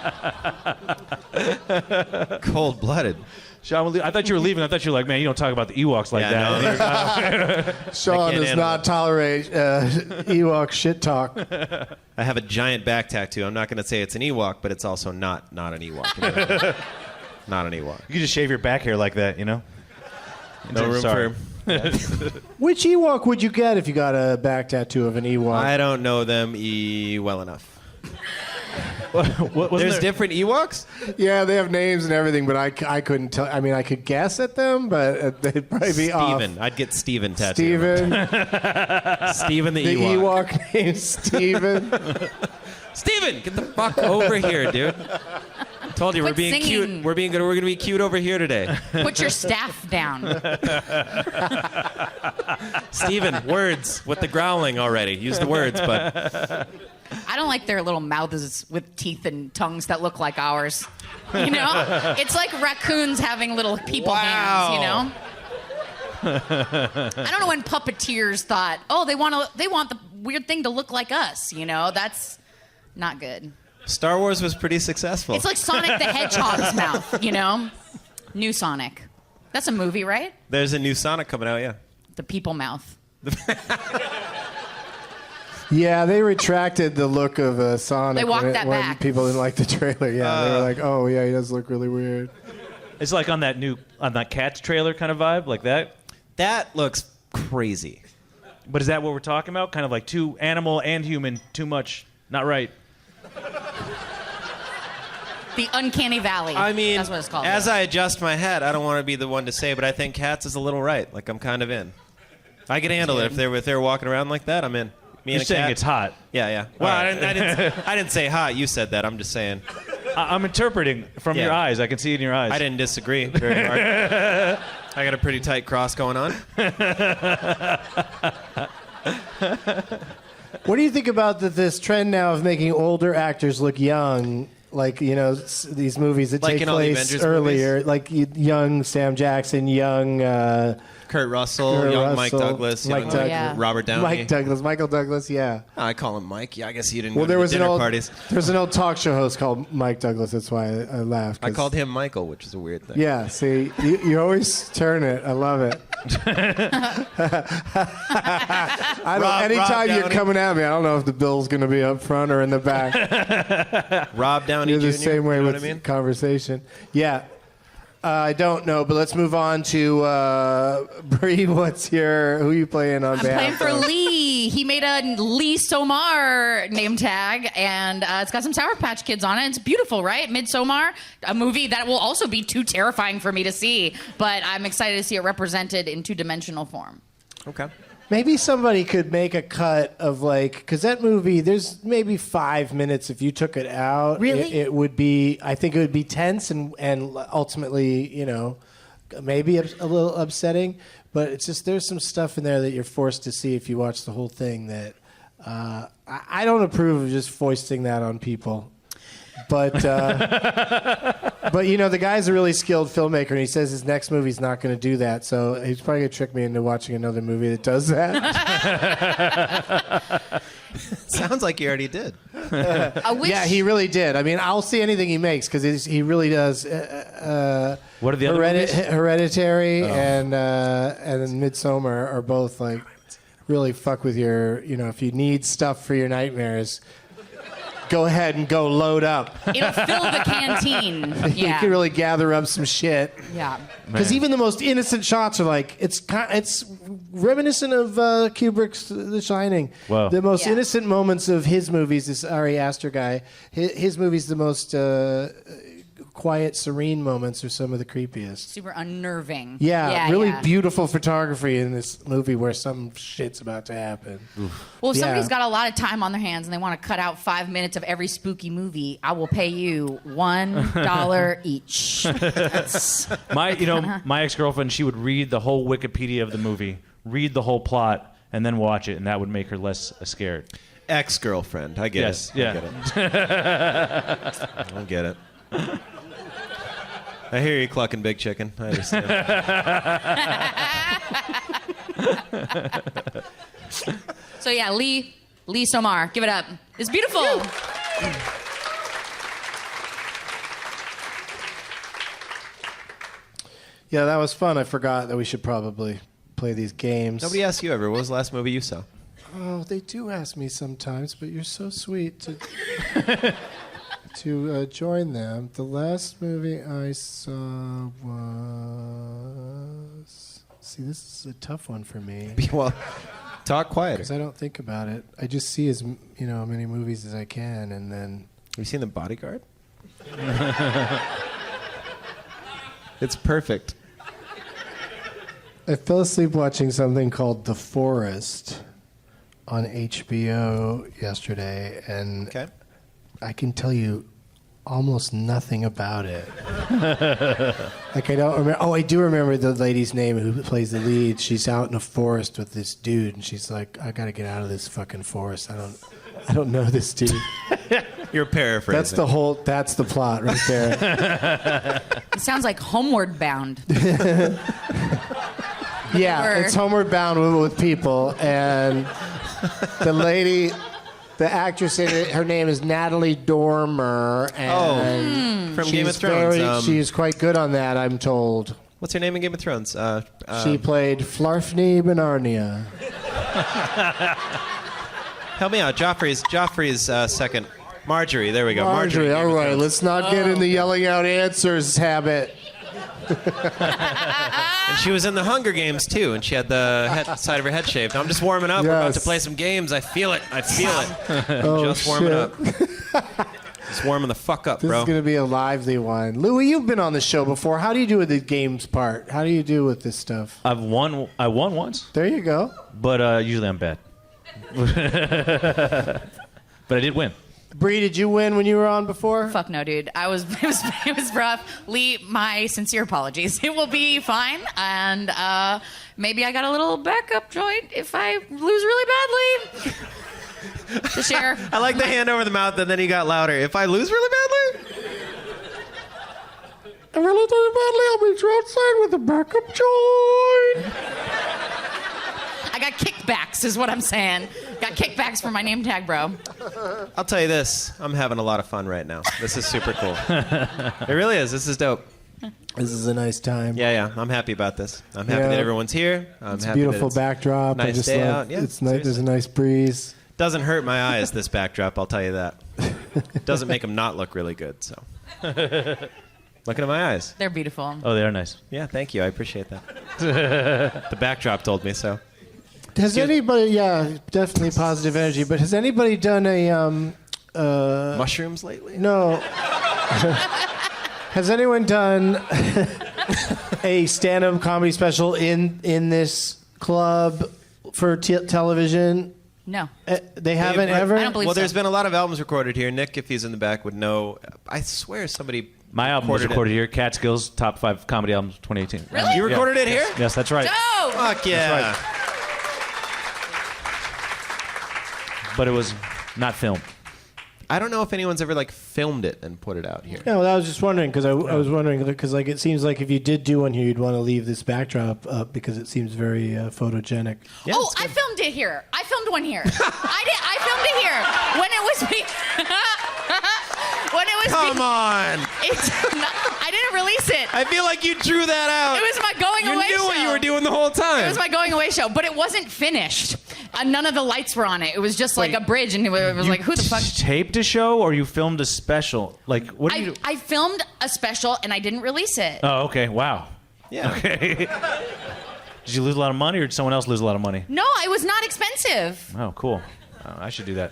Cold-blooded. Sean, I thought you were leaving. I thought you were like, man, you don't talk about the Ewoks like Yeah, that. Sean can't does handle not it. tolerate Ewok shit talk. I have a giant back tattoo. I'm not going to say it's an Ewok, but it's also not an Ewok. Not an Ewok. You can just shave your back hair like that, No room Sorry. for... Which Ewok would you get if you got a back tattoo of an Ewok? I don't know them well enough. There's different Ewoks? Yeah, they have names and everything, but I couldn't tell. I mean, I could guess at them, but they'd probably be off. Steven. I'd get Steven tattooed. Steven. Steven the The Ewok. Ewok named Steven. Steven, get the fuck over here, dude. I told you we're Quit being singing. cute. We're going to be cute over here today. Put your staff down. Steven, words with the growling already. Use the words, but I don't like their little mouths with teeth and tongues that look like ours. It's like raccoons having little people hands. I don't know when puppeteers thought, oh, they want the weird thing to look like us. That's not good. Star Wars was pretty successful. It's like Sonic the Hedgehog's mouth. New Sonic. That's a movie, right? There's a new Sonic coming out, yeah. The people mouth. Yeah, they retracted the look of Sonic. They walked that when back. people didn't like the trailer. Yeah, they were like, oh, yeah, he does look really weird. It's like on that Katz trailer kind of vibe, like that. That looks crazy. But is that what we're talking about? Kind of like too animal and human, too much, not right. The Uncanny Valley. I mean, that's what it's called. as I adjust my head, I don't want to be the one to say, but I think Katz is a little right. Like, I'm kind of in. I can handle it. If they're walking around like that, I'm in. Me You're and a saying cat. it's hot. Yeah, yeah. Well, I didn't say hot. You said that. I'm just saying. I'm interpreting from your eyes. I can see it in your eyes. I didn't disagree very hard. I got a pretty tight cross going on. What do you think about this trend now of making older actors look young? Like, these movies that Like take in all the place Avengers earlier, movies? like young Sam Jackson, young Kurt Russell, young Mike Douglas, Mike young Douglas. yeah. Robert Downey. Michael Douglas, yeah. I call him Mike. Yeah, I guess you didn't Well, go there to was the an dinner old parties. there's an old talk show host called Mike Douglas. That's why I laughed. I 'cause- called him Michael, which is a weird thing. Yeah, see, you always turn it. I love it. Anytime you're Downey. coming at me, I don't know if the bill's going to be up front or in the back. Rob Downey You're Jr. the same way you know with what I mean? conversation. Yeah. I don't know, but let's move on to Bri. Who are you playing on I'm playing behalf for of? Lee. He made a Lee Somar name tag, and it's got some Sour Patch Kids on it. It's beautiful, right? Midsommar, a movie that will also be too terrifying for me to see, but I'm excited to see it represented in two-dimensional form. Okay. Maybe somebody could make a cut of because that movie, there's maybe 5 minutes if you took it out. Really? It would be, I think it would be tense and ultimately, maybe a little upsetting. But it's just, there's some stuff in there that you're forced to see if you watch the whole thing that I don't approve of just foisting that on people. But the guy's a really skilled filmmaker, and he says his next movie's not going to do that. So he's probably going to trick me into watching another movie that does that. Sounds like you already did. I wish Yeah, he really did. I mean, I'll see anything he makes because he really does. What are the other movies? Hereditary and Midsommar are both really fuck with your. If you need stuff for your nightmares, go ahead and go load up. it'll fill the canteen. You Yeah. can really gather up some shit. Yeah. Because even the most innocent shots are it's reminiscent of Kubrick's The Shining. Wow. The most Yeah. innocent moments of his movies, this Ari Aster guy, his movies, the most quiet, serene moments are some of the creepiest. Super unnerving. Yeah, really yeah. beautiful photography in this movie where some shit's about to happen. Well, if Yeah. somebody's got a lot of time on their hands and they want to cut out 5 minutes of every spooky movie, I will pay you $1 each. That's, My ex-girlfriend, she would read the whole Wikipedia of the movie, read the whole plot, and then watch it, and that would make her less scared. Ex-girlfriend. I get Yes, it. yeah. I get it. I hear you clucking big chicken. I understand. so yeah, Lee Somar, give it up. It's beautiful. Yeah, that was fun. I forgot that we should probably play these games. Nobody asked you ever. What was the last movie you saw? Oh, they do ask me sometimes, but you're so sweet to to join them. The last movie I saw was. See, this is a tough one for me Well, talk quieter. because I don't think about it. I just see as many movies as I can, and then Have you seen The Bodyguard? It's perfect. I fell asleep watching something called The Forest on HBO yesterday, and Okay. I can tell you almost nothing about it. I don't remember. Oh, I do remember the lady's name who plays the lead. She's out in a forest with this dude, and she's like, "I got to get out of this fucking forest. I don't know this dude." You're paraphrasing. That's the plot right there. It sounds like Homeward Bound. Yeah, Or- it's Homeward Bound with people, and the lady, the actress in it, her name is Natalie Dormer, and From Game of Thrones. she's quite good on that, I'm told. What's her name in Game of Thrones? She played Flarfney Benarnia. Help me out. Joffrey's second. Marjorie. There we go. Marjorie, in Game all of right, Thrones. let's not get in the yelling out answers habit. And she was in the Hunger Games too, and she had the side of her head shaved. I'm just warming up. We're about to Yes. play some games. I feel it. Oh, Just warming shit. up. Just warming the fuck up, This bro. is going to be a lively one. Louis, you've been on the show before. How do you do with the games part? How do you do with this stuff? I won once, There you go. but usually I'm bad. But I did win. Bri, did you win when you were on before? Fuck no, dude. It was rough. Lee, my sincere apologies. It will be fine, and maybe I got a little backup joint if I lose really badly. To share. I like the hand over the mouth, and then he got louder. If I lose really badly? If I lose really badly, I'll meet you outside with a backup joint. I got kickbacks, is what I'm saying. Got kickbacks for my name tag, bro. I'll tell you this. I'm having a lot of fun right now. This is super cool. It really is. This is dope. This is a nice time. Yeah. I'm happy about this. I'm happy that everyone's here. I'm It's a happy beautiful that backdrop. nice I just day love out. Yeah, it's nice. There's a nice breeze. Doesn't hurt my eyes, this backdrop, I'll tell you that. Doesn't make them not look really good, so. Looking at my eyes. They're beautiful. Oh, they are nice. Yeah, thank you. I appreciate that. The backdrop told me so. Has anybody? Yeah, definitely positive energy. But has anybody done a? Mushrooms lately? No. Has anyone done a stand-up comedy special in this club for television? No. They haven't ever. I don't believe Well, so. there's been a lot of albums recorded here. Nick, if he's in the back, would know. I swear somebody. My album was recorded here. Catz top 5 comedy albums 2018. Really? You recorded it here? Yes, that's right. Dope! Fuck yeah. But it was not filmed. I don't know if anyone's ever like filmed it and put it out here. No, I was just wondering because I was wondering because like it seems like if you did do one here, you'd want to leave this backdrop up because it seems very photogenic. Yeah, Oh, it's I good. filmed it here. I filmed one here. I filmed it here when it was me. When it was Come on. I didn't release it. I feel like you drew that out. It was my going You away knew show. what you were doing the whole time. It was my going away show, but it wasn't finished. None of the lights were on it. It was just like a bridge, and it was like, who the fuck? Taped a show or you filmed a special? Like, what do you do? I filmed a special and I didn't release it. Oh, okay. Wow. Yeah. Okay. Did you lose a lot of money or did someone else lose a lot of money? No, it was not expensive. Oh, cool. Oh, I should do that.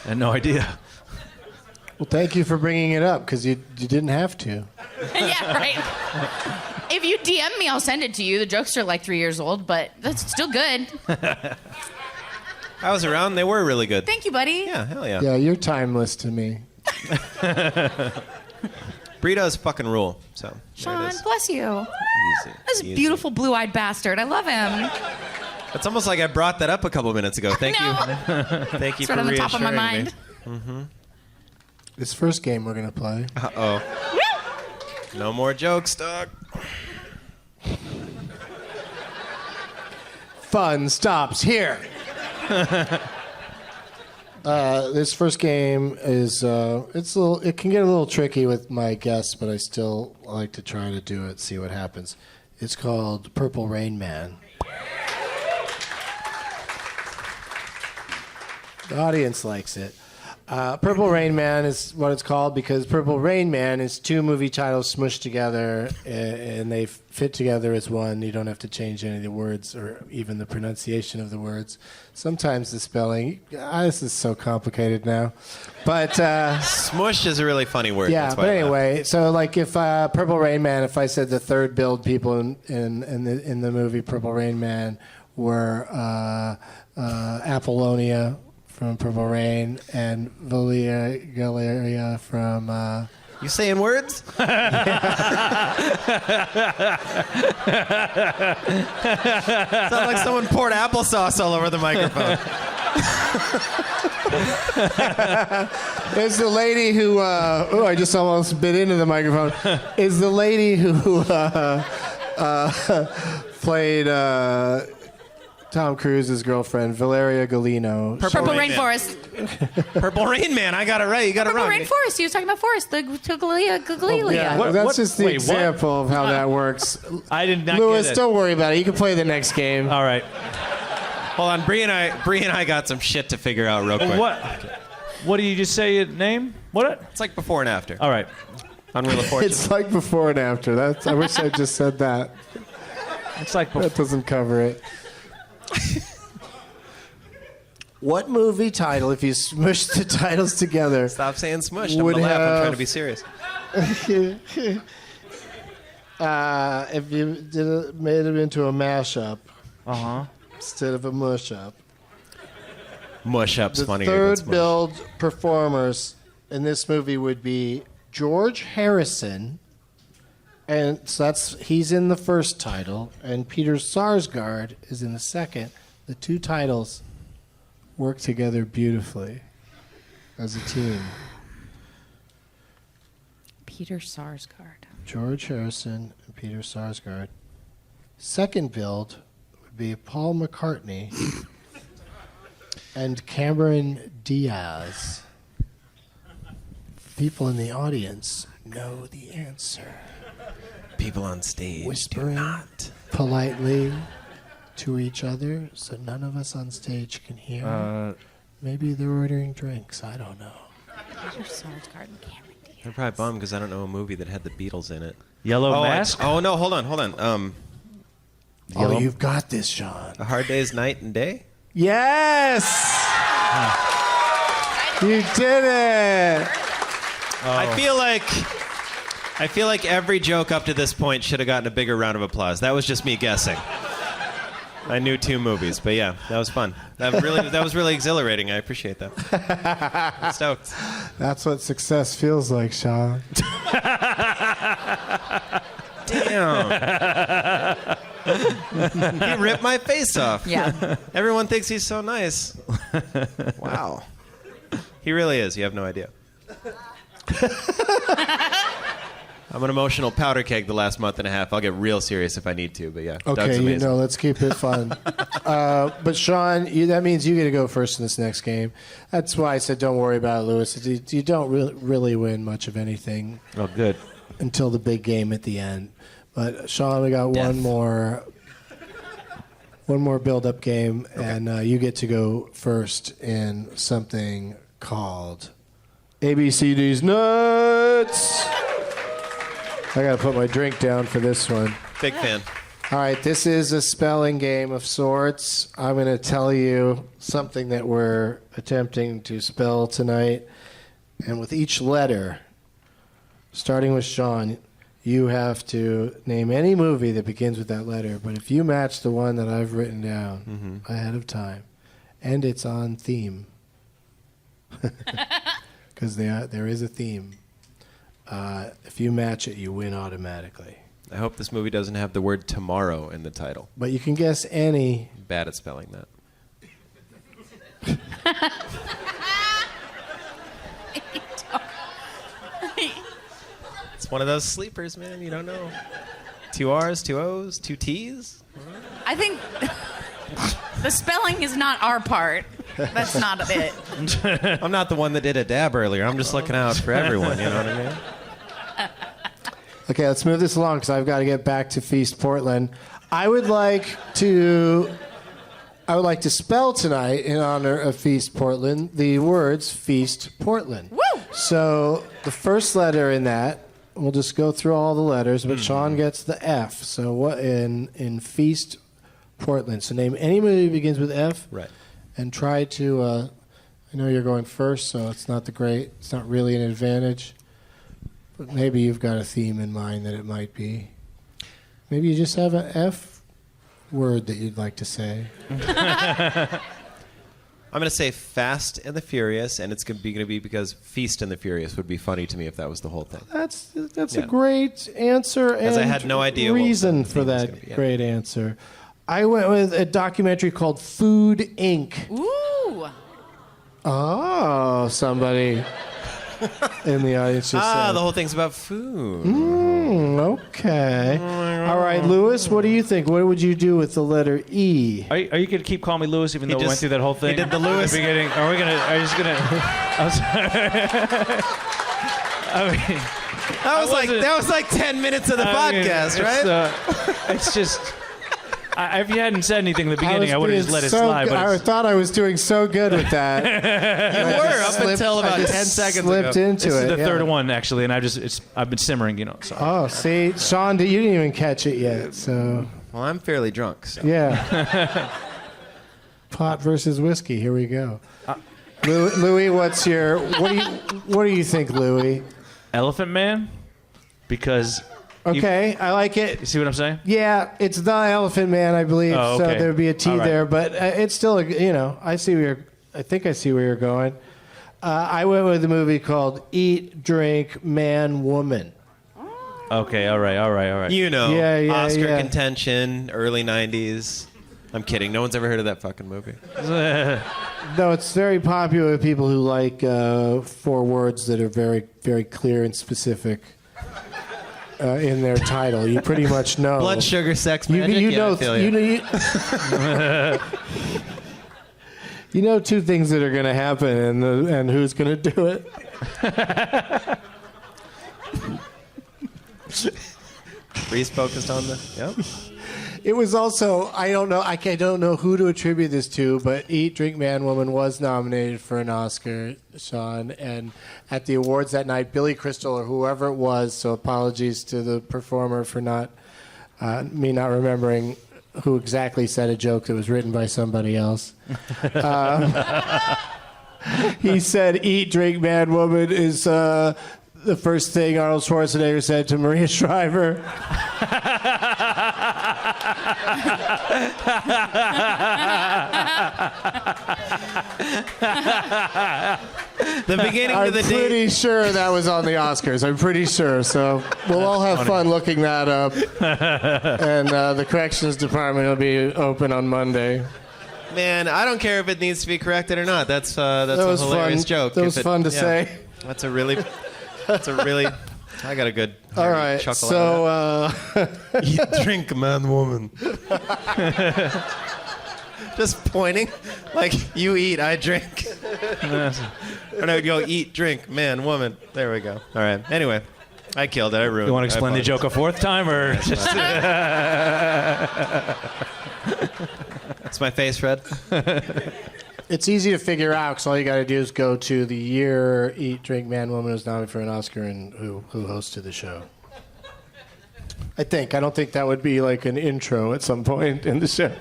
I had no idea. Well, thank you for bringing it up because you didn't have to. Yeah, right. If you DM me, I'll send it to you. The jokes are like 3 years old, but that's still good. I was around. They were really good. Thank you, buddy. Yeah, hell yeah. Yeah, you're timeless to me. Bri does fucking rule. So there it Sean, is. bless you. Easy. This Easy. beautiful blue-eyed bastard. I love him. It's almost like I brought that up a couple minutes ago. Thank you. Thank you It's right for on the top of my reassuring mind. me. This first game we're gonna play. Uh-oh. No more jokes, dog. Fun stops here. This first game is it can get a little tricky with my guests, but I still like to try to do it, see what happens. It's called Purple Rain Man. The audience likes it. Purple Rain Man is what it's called because Purple Rain Man is 2 movie titles smushed together, and they fit together as one. You don't have to change any of the words or even the pronunciation of the words. Sometimes the spelling. This is so complicated now. But Smush is a really funny word. yeah, That's why but I laugh. anyway, so like if Purple Rain Man, if I said the third build people in the movie Purple Rain Man were Apollonia from Purple Rain and Valeria from. You saying words? Sound like someone poured applesauce all over the microphone. Is the lady who? I just almost bit into the microphone. Is the lady who played Tom Cruise's girlfriend, Valeria Galino? Purple Rain Man. Rainforest. Purple Rain Man. I got it right. You got it Purple wrong. Rainforest. He was talking about forest. The Guglia. Yeah, What- that's what- just the wait, what? example of how that works. I did not Louis, get it. don't worry about it. You can play the next game. All right. Hold on. Bri and I got some shit to figure out real quick. What do you just say your name? What? It's like before and after. All right. On Wheel of Fortune. It's like before and after. I wish I just said that. It's like That doesn't cover it. What movie title, if you smush the titles together, Stop saying smush. I'm Would gonna laugh. I'm have- trying to be serious. if you made it into a mashup, instead of a mush-up. Mush-up's The funny. third billed performers in this movie would be George Harrison, and so he's in the first title, and Peter Sarsgaard is in the second. The two titles work together beautifully as a team. Peter Sarsgaard. George Harrison and Peter Sarsgaard. Second build would be Paul McCartney and Cameron Diaz. People in the audience know the answer. People on stage Whispering do not. politely to each other so none of us on stage can hear. Maybe they're ordering drinks. I don't know. Peter Sarsgaard and Cameron Diaz. They're probably bummed because I don't know a movie that had the Beatles in it. Yellow Mask? Oh, no, hold on. Oh, you've got this, Sean. A Hard Day's Night and Day? Yes! You did it! I feel like every joke up to this point should have gotten a bigger round of applause. That was just me guessing. I knew 2 movies, but yeah, that was fun. That was really exhilarating. I appreciate that. I'm stoked. That's what success feels like, Sean. Damn. He ripped my face off. Yeah. Everyone thinks he's so nice. Wow. He really is. You have no idea. I'm an emotional powder keg the last month and a half. I'll get real serious if I need to, but yeah. Doug's Okay, amazing. let's keep it fun. But Sean, that means you get to go first in this next game. That's why I said don't worry about it, Lewis. You don't really win much of anything Oh, good. until the big game at the end. But Sean, we got Death. one more build-up game, and you get to go first in something called ABCD's Nuts. I got to put my drink down for this one. Big fan. All right, this is a spelling game of sorts. I'm going to tell you something that we're attempting to spell tonight. And with each letter, starting with Sean, you have to name any movie that begins with that letter. But if you match the one that I've written down ahead of time, and it's on theme, because there is a theme, if you match it, you win automatically. I hope this movie doesn't have the word tomorrow in the title. But you can guess any. Bad at spelling that. It's one of those sleepers, man. You don't know. 2 R's, 2 O's, 2 T's. I think the spelling is not our part. That's not it. I'm not the one that did a dab earlier. I'm just looking out for everyone. You know what I mean? Okay, let's move this along because I've got to get back to Feast Portland. I would like to spell tonight in honor of Feast Portland the words Feast Portland. Woo! So the first letter in that, we'll just go through all the letters, but Sean gets the F. So what in Feast Portland? So name any movie that begins with F. Right. And try to. I know you're going first, so it's not really an advantage. But maybe you've got a theme in mind that it might be. Maybe you just have an F word that you'd like to say. I'm going to say Fast and the Furious, and it's going to be because Feast and the Furious would be funny to me if that was the whole thing. That's a Yeah. great answer, and I had no idea what reason the for theme was that gonna be, yeah. great answer. I went with a documentary called Food Inc. Ooh. Oh, somebody in the audience just said. The whole thing's about food. Okay. All right, Lewis, what do you think? What would you do with the letter E? Are you going to keep calling me Lewis even though we went just- through that whole thing? he did the Lewis- At the beginning. Are you just going to... I'm sorry. I mean... That was like 10 minutes of the podcast, right? It's just... if you hadn't said anything in the beginning, I would have just let it slide. But I thought I was doing so good with that. You were up until about 10 seconds slipped ago. into this it. is the yeah. third one, actually, and I've been simmering, So. Oh, see, Sean, you didn't even catch it yet. So, Well, I'm fairly drunk. So. yeah. Pot versus whiskey. Here we go. Louis, what do you think, Louis? Elephant Man, because Okay, I like You it. see what I'm saying? Yeah, it's the Elephant Man, I believe. Oh, So okay. there'd be a T All right. there, but it's still, I see where I think I see where you're going. I went with a movie called Eat, Drink, Man, Woman. Okay, all right. You know, Yeah, Oscar yeah. contention, early 90s. I'm kidding. No one's ever heard of that fucking movie. No, it's very popular with people who like 4 words that are very, very clear and specific in their title. You pretty much know. Blood, sugar, sex, You, magic. you yeah, know, I feel you. You know 2 things that are going to happen and who's going to do it. Breeze focused on the. Yep. It was also I don't know who to attribute this to, but Eat, Drink, Man, Woman was nominated for an Oscar, Sean, and at the awards that night, Billy Crystal or whoever it was. So apologies to the performer for not remembering who exactly said a joke that was written by somebody else. He said, "Eat, Drink, Man, Woman" is the first thing Arnold Schwarzenegger said to Maria Shriver. The beginning I'm of the pretty day. sure that was on the Oscars. I'm pretty sure. So we'll all have fun looking that up. And the corrections department will be open on Monday. Man, I don't care if it needs to be corrected or not. That's That a was hilarious fun. joke. That was fun to say. That's a really. I got a good. All right. chuckle So out of that. Eat, drink, man, woman. Just pointing, like you eat, I drink. Or no, go eat, drink, man, woman. There we go. All right. Anyway, I killed it. I ruined it. You want to I explain the apologize. joke a 4th time, or just It's my face, Fred. it's easy to figure out because all you got to do is go to the year Eat, Drink, Man, Woman was nominated for an Oscar and who hosted the show. I don't think that would be like an intro at some point in the show.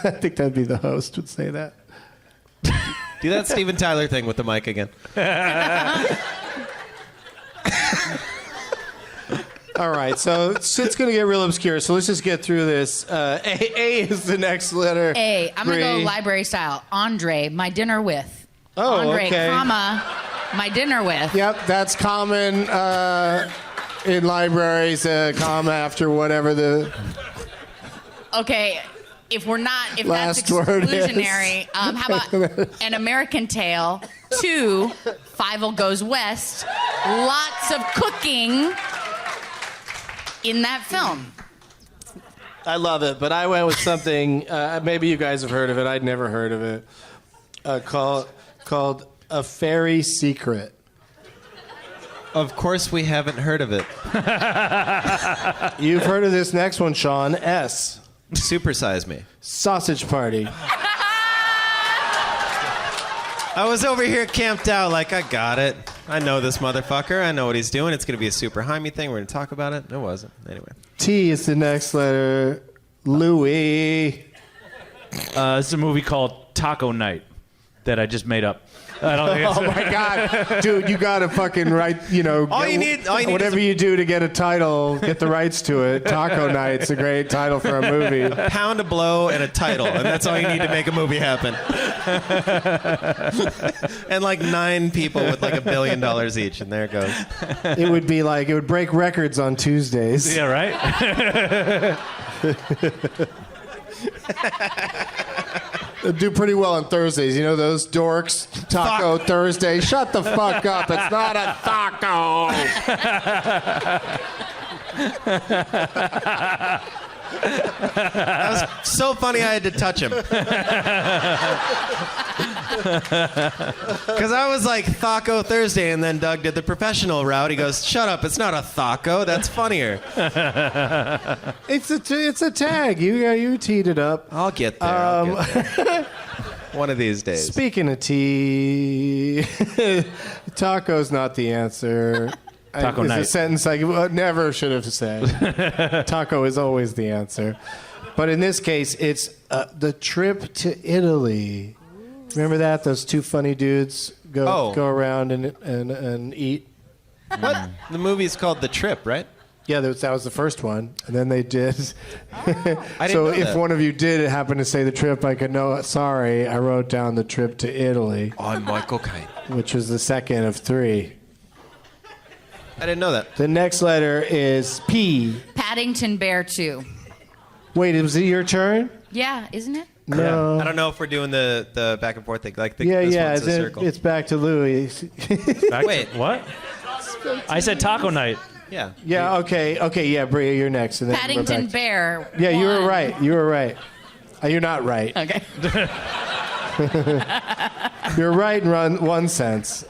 I think that'd be the host would say that. Do that Steven Tyler thing with the mic again. All right, so it's going to get real obscure, so let's just get through this. A is the next letter. A. I'm going to go Bri. library style. Andre, my dinner with. Oh, Andre, okay. comma, my dinner with. Yep, that's common in libraries, comma after whatever the... Okay, if that's Last word is. exclusionary, how about An American Tale? 2, Fievel Goes West. Lots of cooking in that film. I love it, but I went with something, maybe you guys have heard of it, I'd never heard of it, called A Fairy Secret. Of course, we haven't heard of it. You've heard of this next one, Sean. S. Supersize me. Sausage Party. I was over here camped out like, I got it. I know this motherfucker. I know what he's doing. It's going to be a super high-me thing. We're going to talk about it. It wasn't. Anyway. T is the next letter. Louis. it's a movie called Taco Night that I just made up. I don't think it's Oh my God, dude! You gotta fucking write. All you need whatever is you do to get a title, get the rights to it. Taco Night's a great title for a movie. pound, a blow, and a title. And that's all you need to make a movie happen. And like 9 people with like $1 billion each. And there it goes. It would break records on Tuesdays. yeah, right. It'd do pretty well on Thursdays. You know those dorks? Taco Thursday. Shut the fuck up. It's not a taco. That was so funny I had to touch him. Because I was like, Thaco Thursday, and then Doug did the professional route. He goes, shut up, it's not a Thaco. That's funnier. It's a tag. You teed it up. I'll get there. I'll get there. One of these days. Speaking of tea, taco's not the answer. Taco It's night. a sentence I never should have said. Taco is always the answer. But in this case, it's the trip to Italy. Remember that? Those 2 funny dudes go around and eat. What? The movie's called The Trip, right? Yeah, that was the first one, and then they did. I didn't So know if that. one of you did happen to say the trip, I could know. Sorry, I wrote down the trip to Italy, I'm Michael Caine. which was the second of 3. I didn't know that. The next letter is P. Paddington Bear 2. Wait, was it your turn? Yeah, isn't it? No. I don't know if we're doing the back and forth thing. Like the, Yeah, this yeah. one's a circle. It's back to Louis. Back Wait. to, what? I said taco night. Yeah. Yeah. Okay. Yeah, Bria, you're next. And then we're Paddington back. Bear. Yeah, you were won. right. You were right. You're not right. Okay. You're right in one sense,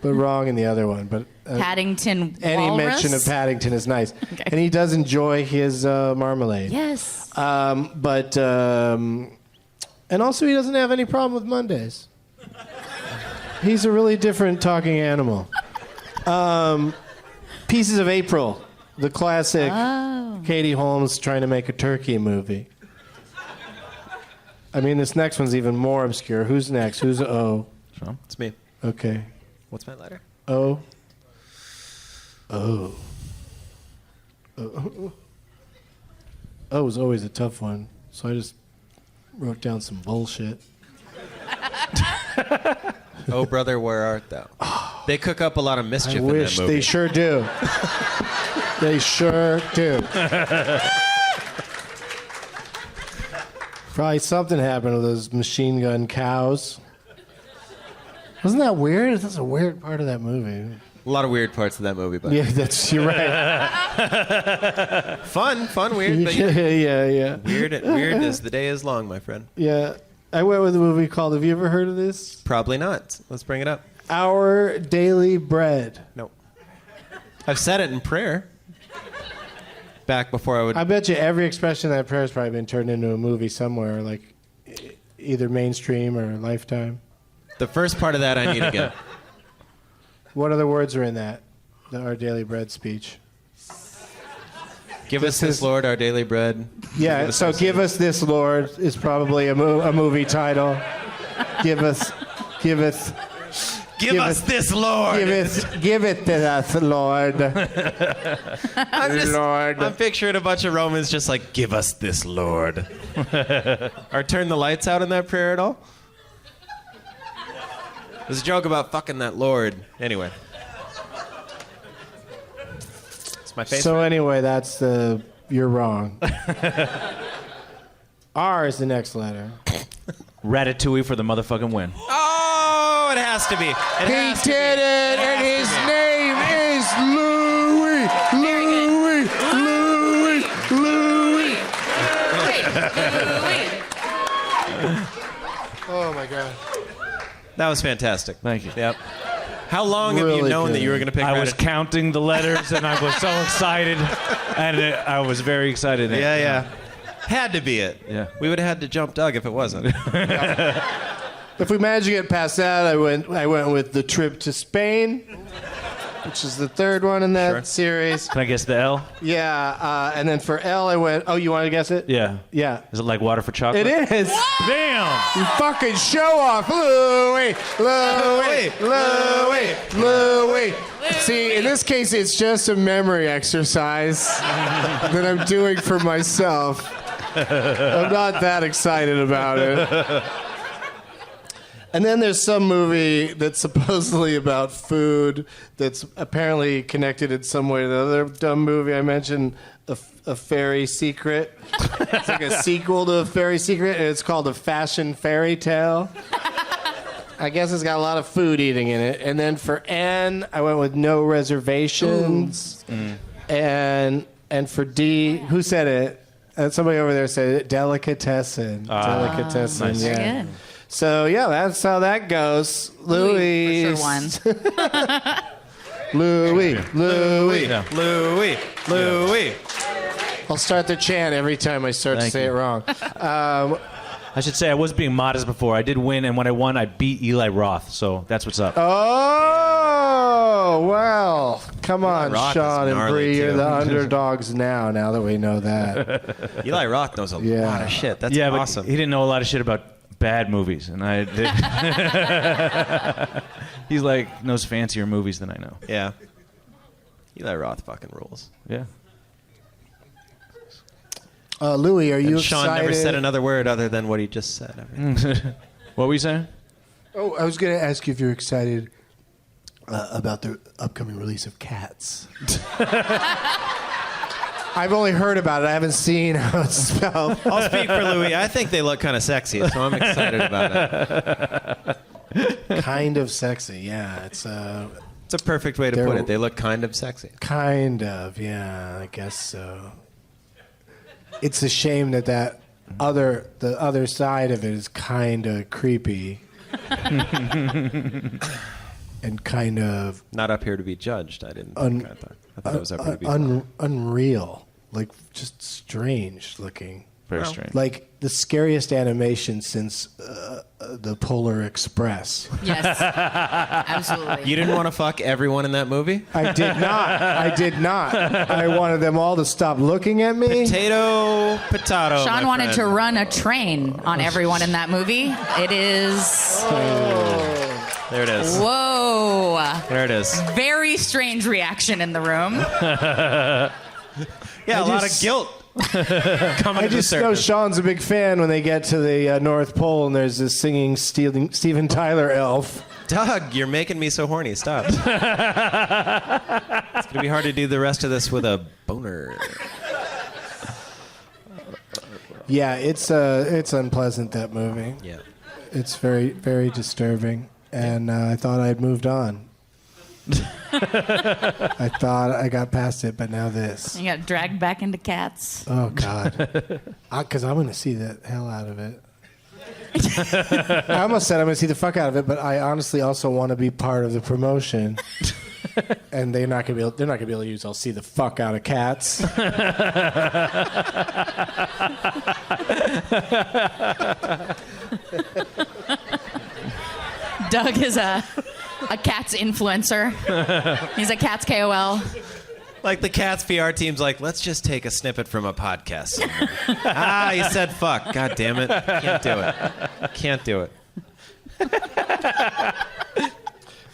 but wrong in the other one. But Paddington any Walrus. mention of Paddington is nice, Okay. and he does enjoy his marmalade. Yes. And also he doesn't have any problem with Mondays. He's a really different talking animal. Pieces of April, the classic Katie Holmes trying to make a turkey movie. I mean, this next one's even more obscure. Who's next? Who's O? It's me. Okay. What's my letter? O. O is always a tough one, so I just wrote down some bullshit. Oh, brother, where art thou? They cook up a lot of mischief I in wish that movie. they sure do. They sure do. Probably something happened to those machine gun cows. Wasn't that weird? That's a weird part of that movie. A lot of weird parts of that movie, but Yeah, you're right. fun, weird. But yeah. weird as the day is long, my friend. Yeah. I went with a movie called, have you ever heard of this? Probably not. Let's bring it up. Our Daily Bread. No. I've said it in prayer. Back before I would. I bet you every expression in that prayer has probably been turned into a movie somewhere, like either mainstream or Lifetime. The first part of that I need again. What other words are in that? Our Daily Bread speech. Give us this, Lord, our daily bread. Yeah, so give us this, Lord, is probably a movie title. Give us Give us this, Lord. give it to us, Lord. Lord. I'm picturing a bunch of Romans just like, give us this, Lord. Or turn the lights out in that prayer at all? There's a joke about fucking that Lord. Anyway. It's my face. So anyway, that's you're wrong. R is the next letter. Ratatouille for the motherfucking win. Oh, it has to be. It He has to did be. it, and his name is Louis. Oh my God. That was fantastic. Thank you. Yep. How long have you Really known that good. you were going to pick I was Ratatouille? counting the letters and I was so excited, and I was very excited. Yeah. Had to be it. Yeah. We would have had to jump Doug if it wasn't. If we manage to get past that, I went with the trip to Spain, which is the third one in that Sure. series. Can I guess the L? Yeah, and then for L, I went. Oh, you want to guess it? Yeah. Yeah. Is it like water for chocolate? It is. Damn. You fucking show off, Louis. See, in this case, it's just a memory exercise that I'm doing for myself. I'm not that excited about it. And then there's some movie that's supposedly about food that's apparently connected in some way to the other dumb movie I mentioned, A Fairy Secret. It's like a sequel to A Fairy Secret, and it's called A Fashion Fairy Tale. I guess it's got a lot of food eating in it. And then for N, I went with No Reservations. And for D, who said it? Somebody over there said it. Delicatessen. Delicatessen, nice. yeah. Very good. So yeah, that's how that goes. Louis. For sure won. Louis. Yeah. Louis. I'll start the chant every time I start to Thank say you. it wrong. I should say I was being modest before. I did win, and when I won, I beat Eli Roth. So that's what's up. Oh, well. Come on, Roth is Sean and gnarly, Bree. You're too. the underdogs now that we know that. Eli Roth knows a Yeah. lot of shit. That's yeah, awesome. but he didn't know a lot of shit about bad movies, and I did. He's like knows fancier movies than I know. Yeah. Eli Roth fucking rules. Yeah. Louis, are you And Sean excited? never said another word other than what he just said. What were you saying? Oh, I was going to ask you if you're excited about the upcoming release of Katz. I've only heard about it. I haven't seen how it's spelled. I'll speak for Louis. I think they look kind of sexy, so I'm excited about it. Kind of sexy, yeah. It's It's a perfect way to They're- put it. They look kind of sexy. kind of, yeah, I guess so. It's a shame that the other side of it is kind of creepy. And kind of Not up here to be judged. I didn't think. I thought it was up here to be. unreal, like just strange looking. Very strange. Like the scariest animation since the Polar Express. Yes, absolutely. You didn't want to fuck everyone in that movie? I did not. I wanted them all to stop looking at me. Potato. Sean my wanted to friend. run a train on everyone in that movie. It is. There it is. Whoa. There it is. Very strange reaction in the room. Yeah, a lot of just- guilt coming I to the just know surface. Sean's a big fan when they get to the North Pole and there's this singing Steven Tyler elf. Doug, you're making me so horny. Stop. It's gonna be hard to do the rest of this with a boner. Yeah, it's unpleasant, that movie. Yeah. It's very, very disturbing. And I thought I had moved on. I thought I got past it, but now this. You got dragged back into Katz. Oh, God. Because I'm going to see the hell out of it. I almost said I'm going to see the fuck out of it, but I honestly also want to be part of the promotion. And they're not going to be able to use I'll see the fuck out of Katz. Doug is a Katz influencer. He's a Katz KOL. Like the Katz PR team's like, let's just take a snippet from a podcast. You said fuck. God damn it. Can't do it. Can't do it.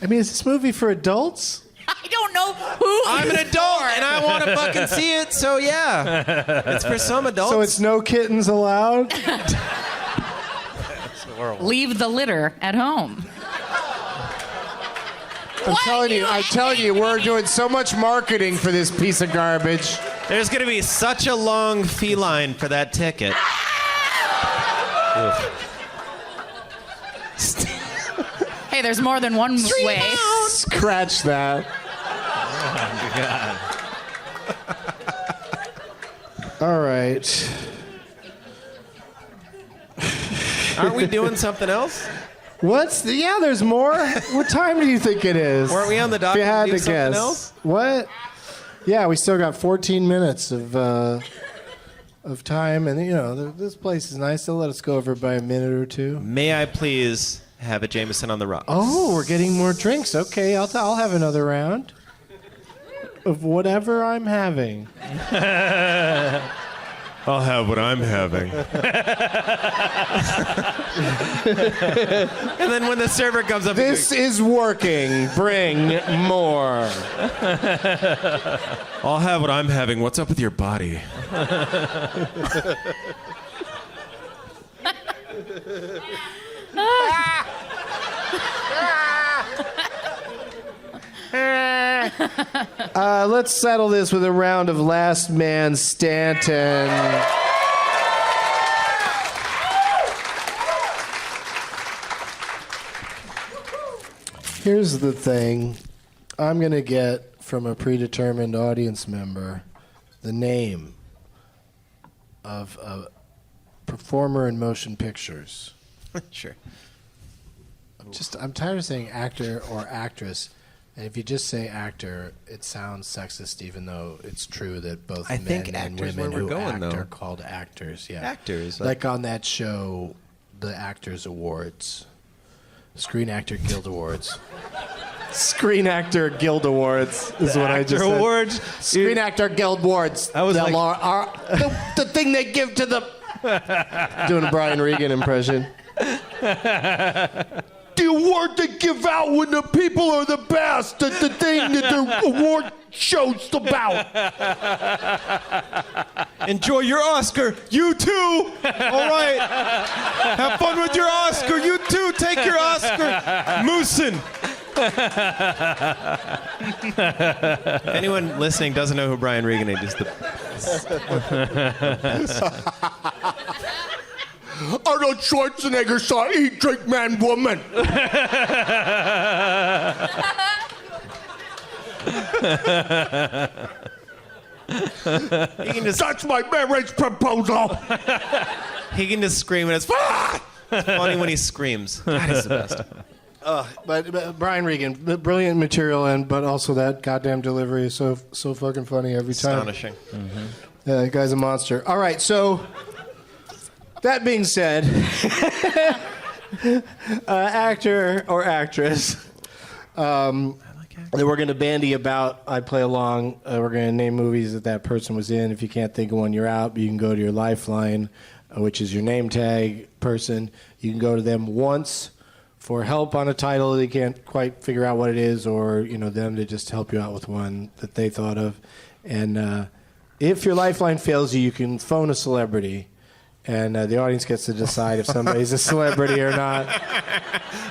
I mean, is this movie for adults? I don't know who. I'm an adult and I want to fucking see it, so yeah. It's for some adults. So it's no kittens allowed? Leave the litter at home. I'm telling you, we're doing so much marketing for this piece of garbage. There's going to be such a long feline for that ticket. Hey, there's more than one way. Scratch that. All right. Aren't we doing something else? Yeah, there's more. What time do you think it is? Weren't we on the dock If you had to do to something guess. else? What? Yeah, we still got 14 minutes of time, and this place is nice. They'll let us go over by a minute or two. May I please have a Jameson on the rocks? Oh, we're getting more drinks. Okay, I'll have another round of whatever I'm having. I'll have what I'm having. And then when the server comes up, This is working. Bring more. I'll have what I'm having. What's up with your body? Let's settle this with a round of Last Man Stanton. Here's the thing. I'm going to get from a predetermined audience member the name of a performer in motion pictures. Sure. I'm tired of saying actor or actress. And if you just say actor, it sounds sexist, even though it's true that both I men think and actor's women where we're who going, act though. are called actors. Yeah, Actors, like on that show, the Actors Awards, Screen Actor Guild Awards. Screen Actor Guild Awards is what I just said. Awards. Screen Actor Guild Awards. I was like- the thing they give to the. Doing a Brian Regan impression. The award they give out when the people are the best. The thing that the award show's about. Enjoy your Oscar. You too. All right. Have fun with your Oscar. You too. Take your Oscar. Moosin. If anyone listening doesn't know who Brian Regan is, Arnold Schwarzenegger saw Eat, Drink, Man, Woman. That's my marriage proposal. he can just scream and it's funny when he screams. God, he's the best. But Brian Regan, brilliant material, but also that goddamn delivery is so fucking funny every time. Astonishing. Yeah, that guy's a monster. All right, so that being said, actor or actress. That we're going to bandy about. I play along. We're going to name movies that person was in. If you can't think of one, you're out. You can go to your Lifeline, which is your name tag person. You can go to them once for help on a title they can't quite figure out what it is, or them to just help you out with one that they thought of. And if your Lifeline fails you, you can phone a celebrity. And the audience gets to decide if somebody's a celebrity or not.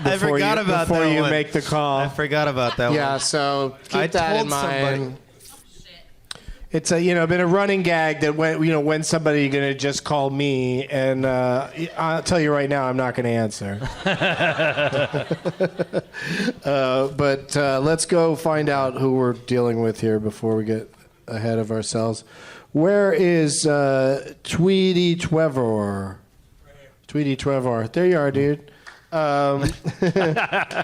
I forgot about that before you one. make the call. I forgot about that one. Yeah, so keep that told in mind. somebody. It's been a running gag that when somebody going to just call me, and I'll tell you right now, I'm not going to answer. But let's go find out who we're dealing with here before we get ahead of ourselves. Where is Tweety Trevor? Tweety Trevor. There you are, dude. Hell yeah.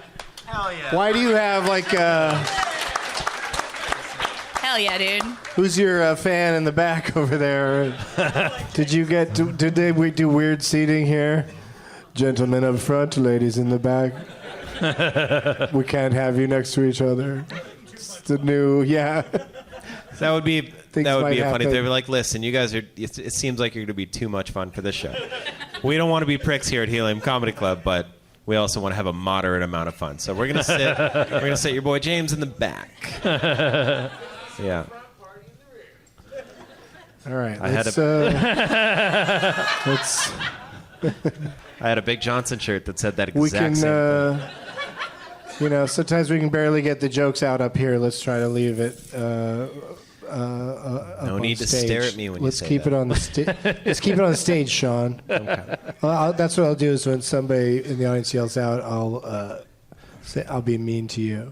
Why do you have Hell yeah, dude. who's your fan in the back over there? Did they do weird seating here? Gentlemen up front, ladies in the back. We can't have you next to each other. It's the new, yeah. That would be Things a might funny happen. thing. They'd be like, listen, you guys are. It seems like you're going to be too much fun for this show. We don't want to be pricks here at Helium Comedy Club, but we also want to have a moderate amount of fun. So we're going to sit your boy James in the back. Yeah. All right. I had let's I had a Big Johnson shirt that said that we exact can, same thing. sometimes we can barely get the jokes out up here. Let's try to leave it. No need to stare at me when you say keep that. it on the Let's keep it on the stage, Sean. Okay. That's what I'll do. Is when somebody in the audience yells out, I'll be mean to you.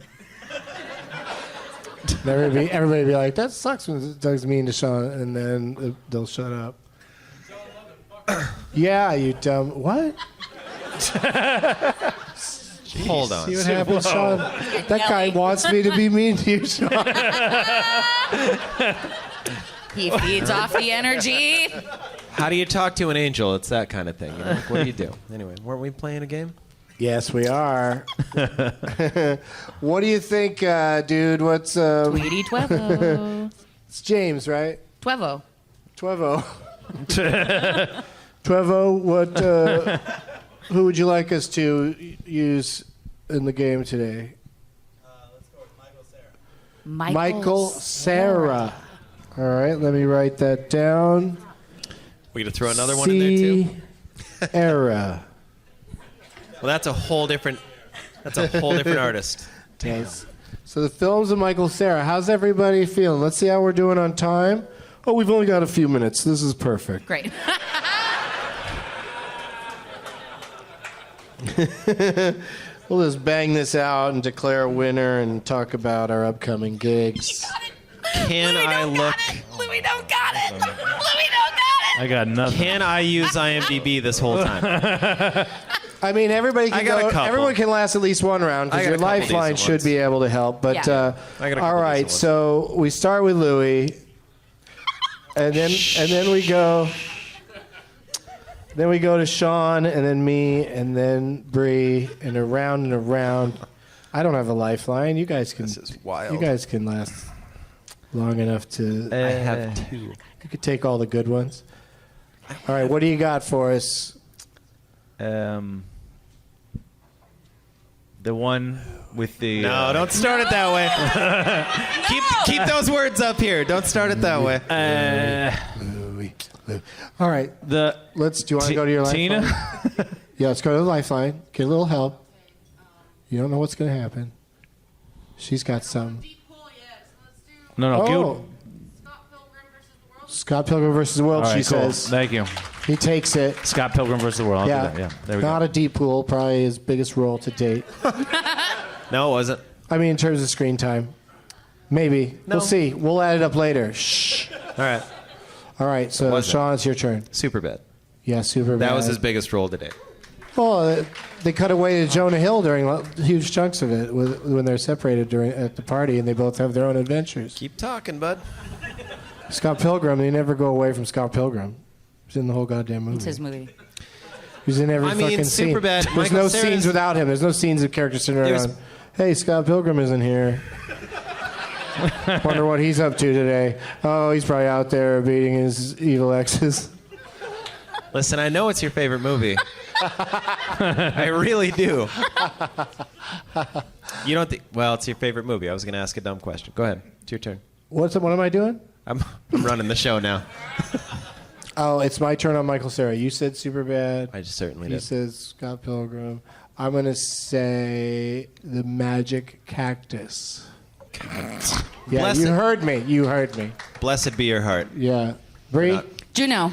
And everybody be like, that sucks when Doug's mean to Sean, and then they'll shut up. Yeah, you dumb. What? Hold on. See what happens, Sean? That guy wants me to be mean to you, Sean. He feeds off the energy. How do you talk to an angel? It's that kind of thing. Like, what do you do? Anyway, weren't we playing a game? Yes, we are. What do you think, dude? What's Tweety Twevo. It's James, right? Twevo. Twevo. Twevo, what? Who would you like us to use in the game today? Let's go with Michael Cera. Michael Cera. All right, let me write that down. We're gonna throw another one in there too. Era. Well, that's a whole different artist. Yes. So the films of Michael Cera. How's everybody feeling? Let's see how we're doing on time. Oh, we've only got a few minutes. This is perfect. Great. We'll just bang this out and declare a winner and talk about our upcoming gigs. Can I look? Louis don't got it. Louis don't got it. I got nothing. Can I use IMDb this whole time? I mean, everybody can I got a go. couple. Everyone can last at least one round I because got your a couple lifeline decent should ones. be able to help. But Yeah. I got a couple all right, decent so we start with Louis, and then we go. Then we go to Sean, and then me, and then Bri, and around and around. I don't have a lifeline. You guys can. This is wild. You guys can last long enough to. I have two. You could take all the good ones. All right, what do you got for us? The one with the. No, don't start it that way. keep those words up here. Don't start it that way. All right. Do you want to go to your lifeline? Tina? Yeah, let's go to the lifeline. Get a little help. You don't know what's going to happen. She's got some. No, Oh. Scott Pilgrim versus the World, All right, she cool. says. Thank you. He takes it. Scott Pilgrim versus the World. I'll do that. Yeah, there we Not go. a deep pool, probably his biggest role to date. No, it wasn't. I mean, in terms of screen time. Maybe. No. We'll see. We'll add it up later. Shh. All right. All right, so Wasn't. Sean, it's your turn. Superbad. Yeah, super That bad. was his biggest role today. Well, they cut away to Jonah Hill during huge chunks of it when they're separated at the party, and they both have their own adventures. Keep talking, bud. Scott Pilgrim, they never go away from Scott Pilgrim. He's in the whole goddamn movie. It's his movie. He's in every I mean, fucking scene. Superbad, There's Michael no Cera's- scenes without him. There's no scenes of characters sitting There's- around. Hey, Scott Pilgrim isn't here. Wonder what he's up to today. Oh, he's probably out there beating his evil exes. Listen, I know it's your favorite movie. I really do. You don't think? Well, it's your favorite movie. I was going to ask a dumb question. Go ahead. It's your turn. What am I doing? I'm running the show now. Oh, it's my turn on Michael Cera. You said Superbad. I just certainly He did. says Scott Pilgrim. I'm going to say The Magic Cactus. Yeah, Blessed. you heard me. You heard me. Blessed be your heart. Yeah. Bri? not- Juno.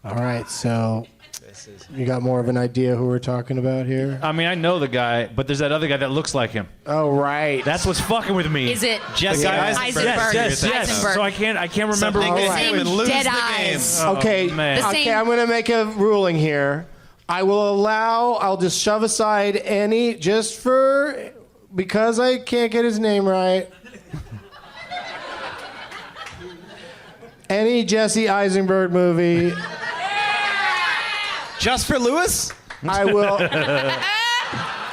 All right, so you got more of an idea who we're talking about here? I mean, I know the guy, but there's that other guy that looks like him. Oh, right. That's what's fucking with me. Is it Jesse Eisenberg? Yes. Eisenberg. So I can't remember. Something All to right. him and lose Dead the eyes. game. Okay, man. The okay, same- I'm going to make a ruling here. I'll just shove aside any, because I can't get his name right. Any Jesse Eisenberg movie, Just for Lewis? I will.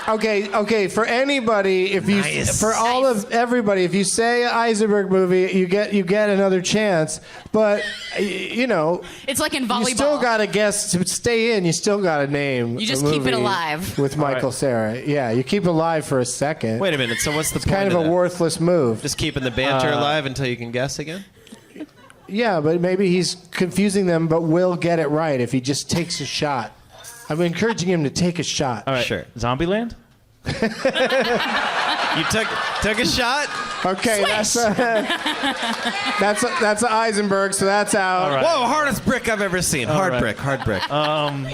Okay. For anybody, Nice. everybody, if you say Eisenberg movie, you get another chance. But It's like in volleyball. you still got to guess to stay in. You still got to name. You just a keep it movie alive. with Michael Cera. Yeah, you keep it alive for a second. Wait a minute. So what's the point Kind of a that? worthless move. Just keeping the banter alive until you can guess again? Yeah, but maybe he's confusing them, but will get it right if he just takes a shot. I'm encouraging him to take a shot. All right. Sure. Zombieland? You took a shot? Okay, that's Eisenberg, so that's out. All right. Whoa, hardest brick I've ever seen. Hard right. brick.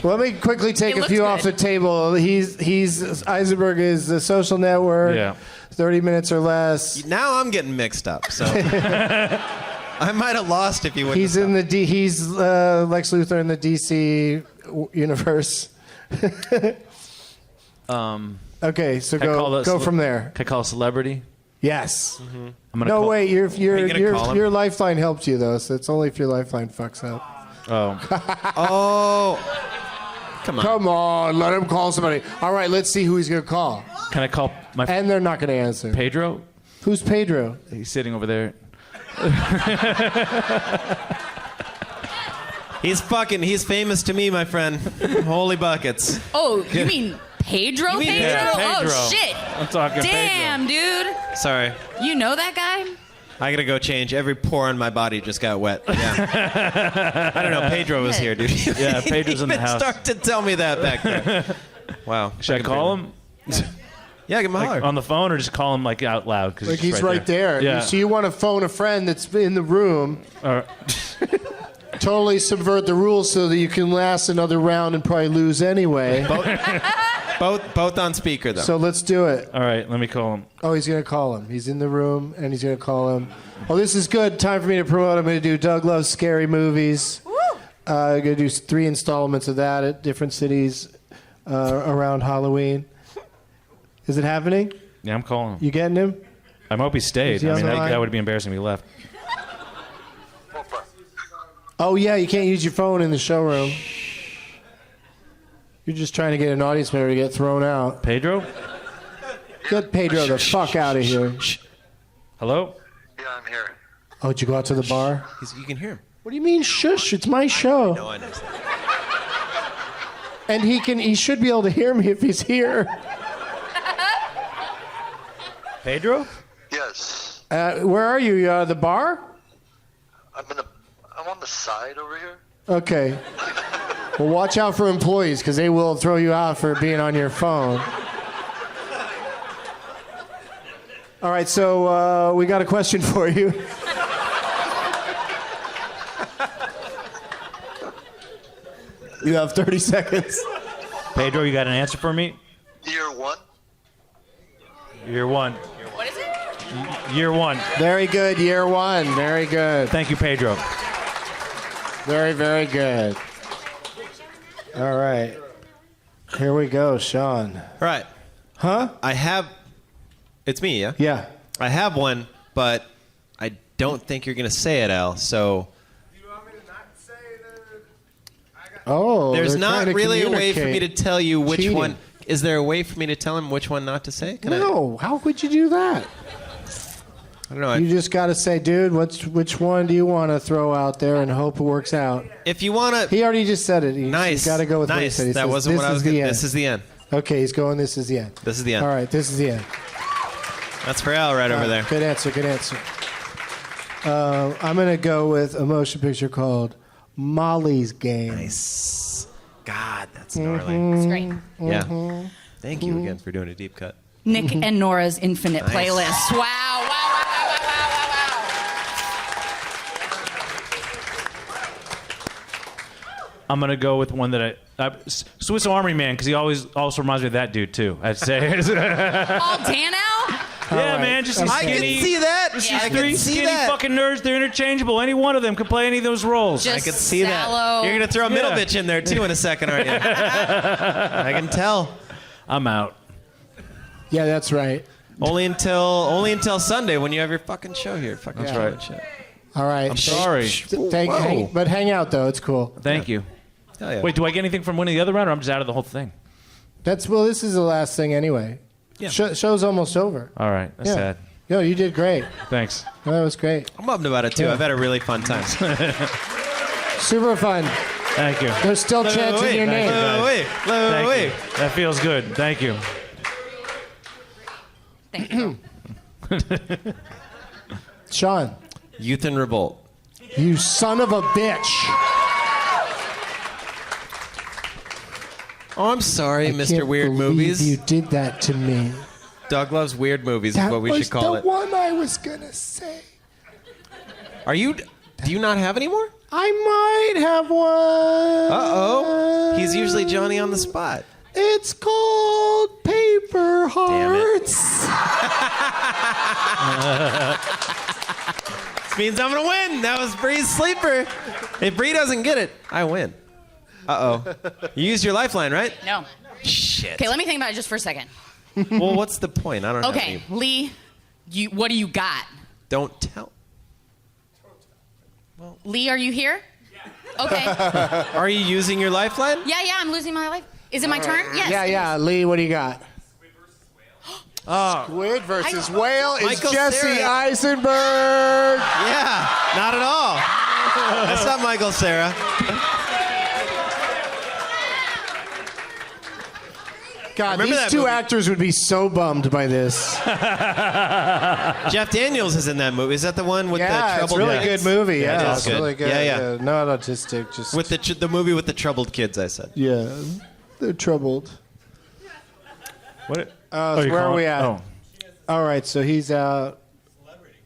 Let me quickly take It a looks few off the good. table. He's Eisenberg is the Social Network. Yeah. 30 minutes or less. Now I'm getting mixed up. So I might have lost if you wouldn't. He's have in the he's Lex Luthor in the DC universe. Okay, so Can I call go this- go from there. Can I call a celebrity? Yes. I'm gonna No, call, wait. Are you gonna call him? Your lifeline helped you though, so it's only if your lifeline fucks up. Oh. Oh. Come on. Come on, let him call somebody. All right, let's see who he's gonna call. Can I call my And they're not gonna answer. Pedro? Who's Pedro? He's sitting over there. He's famous to me, my friend. Holy buckets. Oh, you mean Pedro? mean- Pedro? Yeah, Pedro. Oh shit! I'm talking Damn, dude. Sorry. You know that guy? I gotta go change. Every pore on my body just got wet. Yeah. I don't know. Pedro was here, dude. Yeah, Pedro's in the He didn't house. Start to tell me that back there. Wow. Should I call him? Yeah, give him a holler. On the phone or just call him like out loud? Cause Like he's right there. Yeah. So you want to phone a friend that's in the room, All right. totally subvert the rules so that you can last another round and probably lose anyway. Both on speaker though. So let's do it. All right, let me call him. Oh, he's going to call him. He's in the room, and he's going to call him. Oh, this is good. Time for me to promote. I'm going to do Doug Loves Scary Movies. I'm going to do 3 installments of that at different cities around Halloween. Is it happening? Yeah, I'm calling him. You getting him? I hope he stayed. Is he I on mean, the line? that would be embarrassing if he left. Oh, yeah, you can't use your phone in the showroom. You're just trying to get an audience member to get thrown out. Pedro? Get Pedro the fuck out of here. Hello? Yeah, I'm here. Oh, did you go out to the bar? You can hear him. What do you mean, shush? It's my show. No, I understand. And he should be able to hear me if he's here. Pedro? Yes. Where are you? The bar? I'm on the side over here. Okay. Well, watch out for employees, because they will throw you out for being on your phone. All right, so we got a question for you. You have 30 seconds. Pedro, you got an answer for me? Year one. Year one. What is it? Year one. Very good, year one. Very good. Thank you, Pedro. Very, very good. All right. Here we go, Sean. Right. Huh? I have. It's me, yeah? Yeah. I have one, but I don't think you're going to say it, Al. So Oh, there's they're not trying to really a way for me to communicate. tell you which Cheating. one. Is there a way for me to tell him which one not to say? Can No, how could you do that? I don't know. You just got to say, dude, which one do you want to throw out there and hope it works out? If you want to. He already just said it. Nice. You got to go with what he nice. said. He That says, wasn't what this I was is the going to. end. This is the end. Okay, he's going, this is the end. This is the end. All right, this is the end. That's for Al right over there. Good answer, good answer. I'm going to go with a motion picture called Molly's Game. Nice. God, that's gnarly. It's great. Yeah. Thank you again for doing a deep cut. Nick and Nora's Infinite Nice. Playlist. Wow, wow, wow, wow, wow, wow, wow. I'm gonna go with one that Swiss Army Man, because he always also reminds me of that dude too. I'd say. Paul Dano? Yeah, right. man, just these I can skinny. see that. Yeah. I Three can see skinny that. fucking nerds. They're interchangeable. Any one of them can play any of those roles. Just I could see sallow. that. You're gonna throw a Yeah. middle bitch in there too in a second, aren't you? I can tell. I'm out. Yeah, that's right. Only until Sunday when you have your fucking show here. Fucking That's show right. and shit. All right. I'm sorry. But hang out, though. It's cool. Thank you. Hell yeah. Wait, do I get anything from winning the other round, or I'm just out of the whole thing? Well, this is the last thing anyway. Yeah. Show's almost over. All right, that's Yeah. sad. Yo, you did great. Thanks. That was great. I'm bummed about it too. Yeah. I've had a really fun time. Super fun. Thank you. There's still chanting your name. Thank you. That feels good. Thank you. Thank you. Sean, Youth in Revolt. you son of a bitch. Oh, I'm sorry, I Mr. can't Weird believe Movies. You did that to me. Doug loves weird movies. That is what we was should call the it. one I was gonna say. Are you? Do you not have any more? I might have one. Uh-oh. He's usually Johnny on the spot. It's called Paper Damn it. Hearts. This means I'm gonna win. That was Bri's sleeper. If Bri doesn't get it, I win. Uh-oh. You used your lifeline, right? No. Shit. Okay, let me think about it just for a second. Well, what's the point? I don't know. Okay, Lee, what do you got? Don't tell. Lee, are you here? Okay. Are you using your lifeline? Yeah, I'm losing my life. Is it my turn? Yes. Yeah. Lee, what do you got? Oh, Squid versus I- whale is Michael Jesse Cera. Eisenberg. yeah. Not at all. That's not Michael Cera. God, Remember these that two movie? actors would be so bummed by this. Jeff Daniels is in that movie. Is that the one with the Yeah, it's troubled a really kids? good movie. Yeah, it Yeah, is it's good. really good. Yeah. Not autistic, just With the movie with the troubled kids, I said. yeah, they're troubled. What? So you where are calling- we at? Oh. All right, so he's out.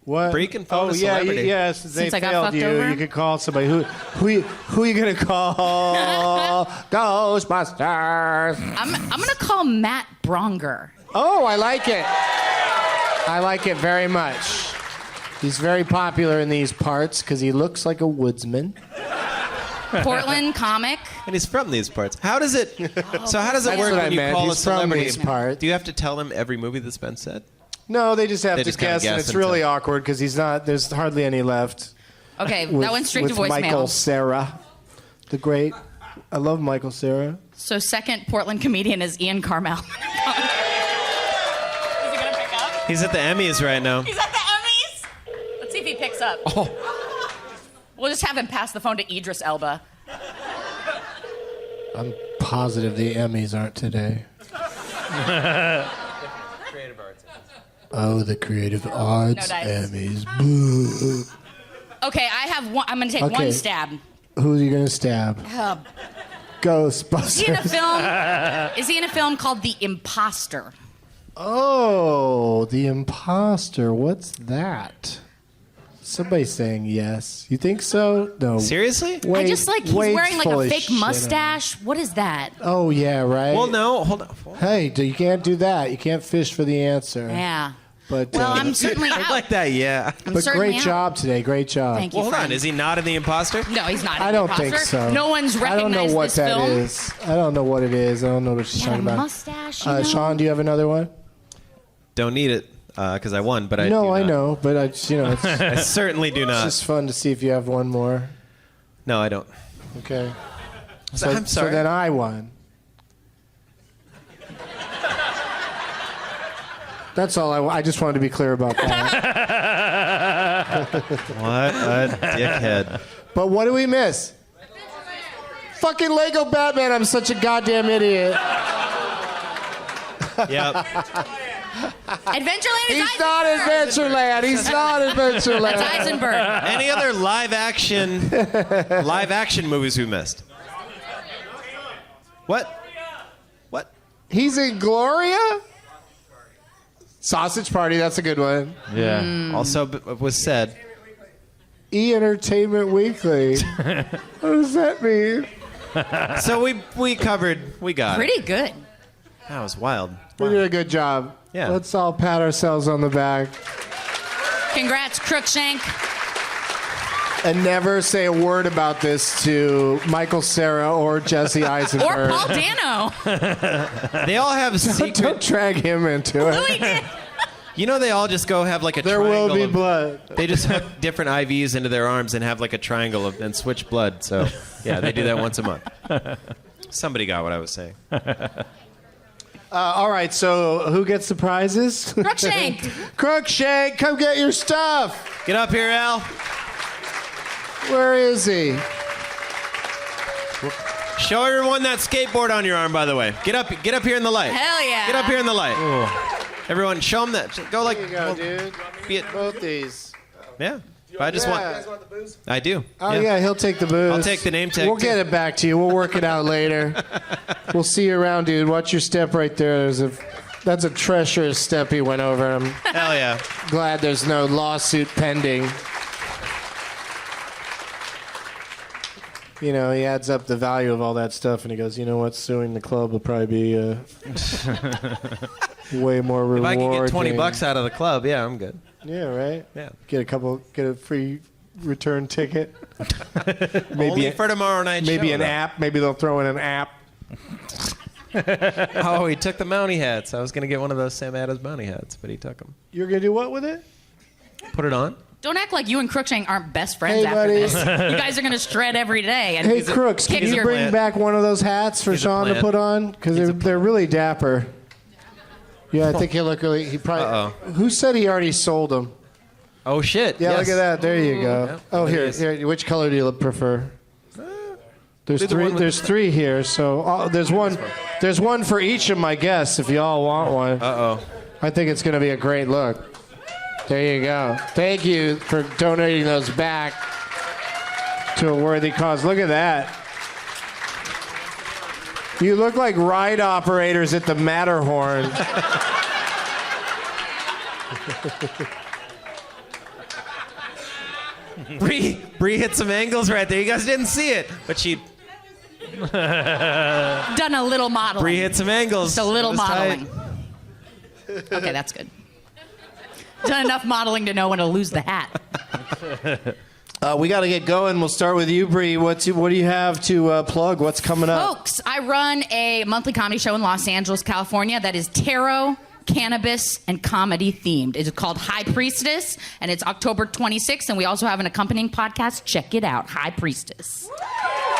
What? Bri can phone oh a yeah, celebrity. yes. They Since I got failed fucked you. over? You could call somebody. Who you gonna call? Ghostbusters. I'm gonna call Matt Bronger. Oh, I like it. I like it very much. He's very popular in these parts because he looks like a woodsman. Portland comic. And he's from these parts. How does it? So how does it That's work what I when you meant. call a He's from celebrity? these parts. Do you have to tell them every movie that's been said? No, they just have They to just kinda guess, and guess it's really until- awkward because he's not. There's hardly any left. Okay, With, that went straight to with Michael voicemail. Cera, the great. I love Michael Cera. So second Portland comedian is Ian Carmel. Is he gonna pick up? He's at the Emmys right now. He's at the Emmys. Let's see if he picks up. We'll just have him pass the phone to Idris Elba. I'm positive the Emmys aren't today. Creative arts. Oh, the creative arts No dice. Emmys. Boo. Okay, I have one. I'm going to take Okay. one stab. Who are you gonna stab? Ghostbusters. Is he in a film? Is he in a film called The Imposter? Oh, The Imposter. What's that? Somebody's saying yes. You think so? No. Seriously? Wait, I just like he's Wade's wearing like full a of fake shit. mustache. What is that? Oh yeah, right. Well, no. Hold on. Hey, you can't do that. You can't fish for the answer. Yeah. But Well, I'm certainly out. I like that. Yeah. I'm but certainly great out. job today. Great job. Thank you. Well, hold on. friend. Is he not in The Imposter? No, he's not. I in The don't think Imposter. so. No one's I recognized don't know what this that film. is. I don't know what it is. I don't know what she's He had a talking about. mustache. You know? Sean, do you have another one? Don't need it because I won, but I No, do I not. know, but it's I certainly do not. just fun to see if you have one more. No, I don't. Okay. I'm So sorry. then I won. That's all I just wanted to be clear about that. What a dickhead. But what do we miss? Fucking Lego Batman. I'm such a goddamn idiot. Yep. Adventureland is He's not Adventureland. He's not Adventureland. That's Eisenberg. Any other live action movies we missed? What? What? He's in Gloria? Sausage Party, that's a good one. Yeah. Also was said. E Entertainment Weekly. What does that mean? So we covered. We got it. Pretty good. That was wild. We did a good job. Yeah. Let's all pat ourselves on the back Congrats, Crookshank. and never say a word about this to Michael Cera or Jesse Eisenberg. Or Paul Dano. They all have secret. Don't drag him into Louis it. did. You know, they all just go have like a There triangle. will be of- blood. They just hook different IVs into their arms and have like a triangle and switch blood. So yeah, they do that once a month. Somebody got what I was saying. All right, so who gets the prizes? Crookshank. Crookshank, come get your stuff. Get up here, Al. Where is he? Show everyone that skateboard on your arm, by the way. Get up here in the light. Hell yeah. Get up here in the light. Everyone, show them that. Go like. There you go, dude. Be it. Both these. Yeah. I just want. I do. Oh, yeah, he'll take the booze. I'll take the name tag, We'll too. get it back to you. We'll work it out later. We'll see you around, dude. Watch your step right there. That's a treacherous step he went over. I'm Hell yeah. glad there's no lawsuit pending. You know, he adds up the value of all that stuff, and he goes, you know what, suing the club will probably be way more If rewarding. I can get $20 out of the club, yeah, I'm good. Yeah, right? Yeah. Get a free return ticket. Only for tomorrow night. Maybe show, an though. app. Maybe they'll throw in an app. Oh, he took the Mountie hats. I was gonna get one of those Sam Adams Mountie hats, but he took them. You're going to do what with it? Put it on. Don't act like you and Crookshank aren't best friends Hey, after buddy. this. You guys are going to shred every day. And Hey, Crooks, can kicks you your- bring back one of those hats for He's a Sean to plant. put on? Because they're really dapper. Yeah, I think he'll look really. He probably. Uh-oh. Who said he already sold them? Oh shit. Yeah, yes. look at that. There you go. Yep. Oh, There it here. is. Which color do you prefer? There's Do the three. one with There's three here. So there's one. There's one for each of my guests. If you all want one, Uh-oh. I think it's going to be a great look. There you go. Thank you for donating those back to a worthy cause. Look at that. You look like ride operators at the Matterhorn. Bri hit some angles right there. You guys didn't see it, but she Done a little modeling. Bri hit some angles. Just a little It was tight. modeling. Okay, that's good. Done enough modeling to know when to lose the hat. We got to get going. We'll start with you, Bri. What do you have to plug? What's coming up? Folks, I run a monthly comedy show in Los Angeles, California that is tarot, cannabis, and comedy themed. It's called High Priestess, and it's October 26th, and we also have an accompanying podcast. Check it out, High Priestess.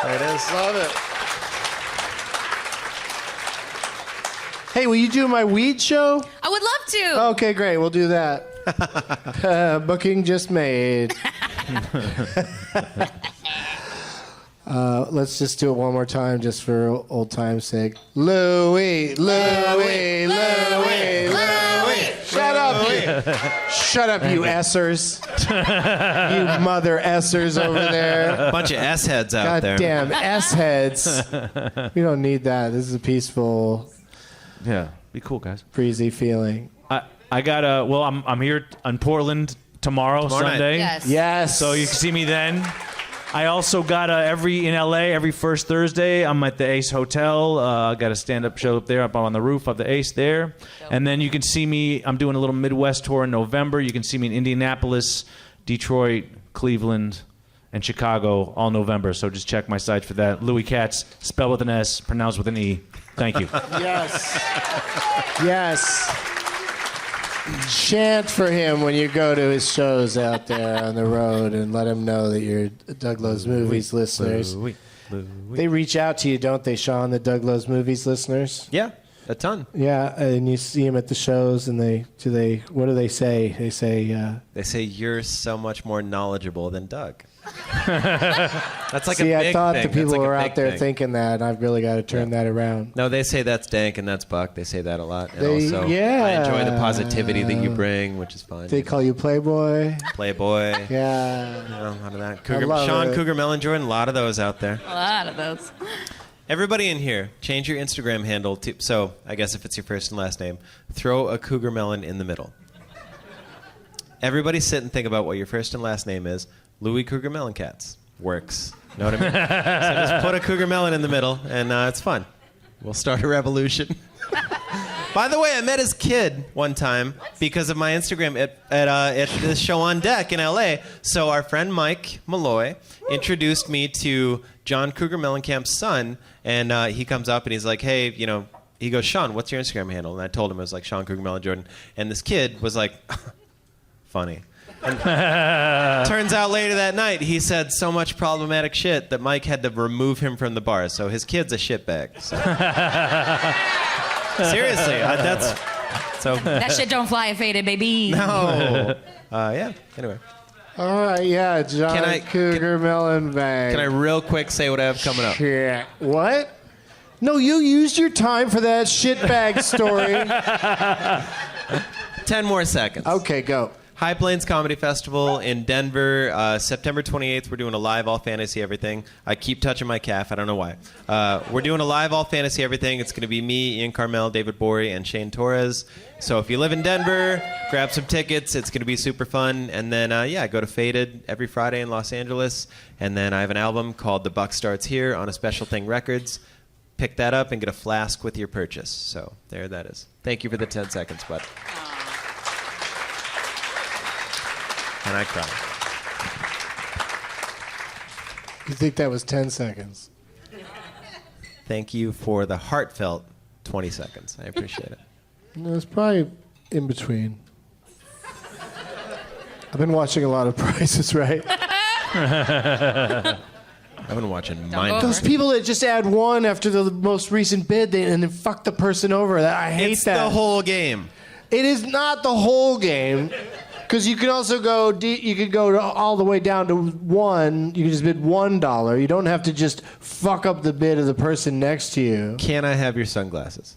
There it is. Love it. Hey, will you do my weed show? I would love to. Okay, great. We'll do that. Booking just made. Let's just do it one more time, just for old time's sake. Louie, Louie, Louie, Louie. Shut up, shut up, you Essers. You mother Essers over there. Bunch of S heads out there. Goddamn S-heads. We don't need that. This is a peaceful, Yeah, be cool, guys. breezy feeling. I got I'm here in Portland tomorrow Tomorrow night. Sunday. Yes. Yes. So you can see me then. I also got in LA every first Thursday. I'm at the Ace Hotel. I got a stand-up show up there, up on the roof of the Ace there. And then you can see me. I'm doing a little Midwest tour in November. You can see me in Indianapolis, Detroit, Cleveland, and Chicago all November. So just check my site for that. Louis Katz, spelled with an S, pronounced with an E. Thank you. Yes. Yes. Chant for him when you go to his shows out there on the road and let him know that you're Doug Loves Movies listeners. They reach out to you, don't they, Sean, the Doug Loves Movies listeners? Yeah, a ton. Yeah, and you see them at the shows, and what do they say? They say, They say you're so much more knowledgeable than Doug. That's like see, a big I thought thing. the people That's like a were big out there thing. thinking that, and I've really got to turn that around. No, they say that's dank and that's Buck. They say that a lot. And They- also, I yeah. enjoy the positivity that you bring, which is fun. They call you Playboy. Playboy. Yeah. You know, a lot of that. I Cougar, love Sean it. Cougar Melon Jordan, a lot of those out there. A lot of those. Everybody in here, change your Instagram handle to, so I guess if it's your first and last name, throw a Cougar Melon in the middle. Everybody sit and think about what your first and last name is. Louis Cougar Melon Katz. Works. Know what I mean? So just put a Cougar Melon in the middle, and it's fun. We'll start a revolution. By the way, I met his kid one time because of my Instagram at this show on deck in LA. So our friend Mike Malloy introduced me to John Cougar Mellencamp's son, and he comes up and he's like, hey, you know, he goes, Sean, what's your Instagram handle? And I told him it was like Sean Cougar Melon Jordan. And this kid was like, funny. And turns out later that night, he said so much problematic shit that Mike had to remove him from the bar. So his kid's a shitbag. So. Seriously, that's so. That shit don't fly if faded, baby. No. Yeah. Anyway, All right, yeah, John Cougar Melon Bag. can I real quick say what I have coming up? Yeah. What? No, you used your time for that shitbag story. 10 more seconds. Okay, go. High Plains Comedy Festival in Denver, September 28th. We're doing a live All Fantasy Everything. I keep touching my calf. I don't know why. We're doing a live All Fantasy Everything. It's going to be me, Ian Carmel, David Bory, and Shane Torres. So if you live in Denver, grab some tickets. It's going to be super fun. And then, go to Faded every Friday in Los Angeles. And then I have an album called The Buck Starts Here on a Special Thing Records. Pick that up and get a flask with your purchase. So there that is. Thank you for the 10 seconds, bud. And I cry. You think that was 10 seconds? Thank you for the heartfelt 20 seconds. I appreciate it. No, it's probably in between. I've been watching a lot of Prices Right. I've been watching Mind. Those people that just add one after the most recent bid and then fuck the person over. I hate It's that. the whole game. It is not the whole game. Because you can also go, you could go all the way down to one. You can just bid $1. You don't have to just fuck up the bid of the person next to you. Can I have your sunglasses?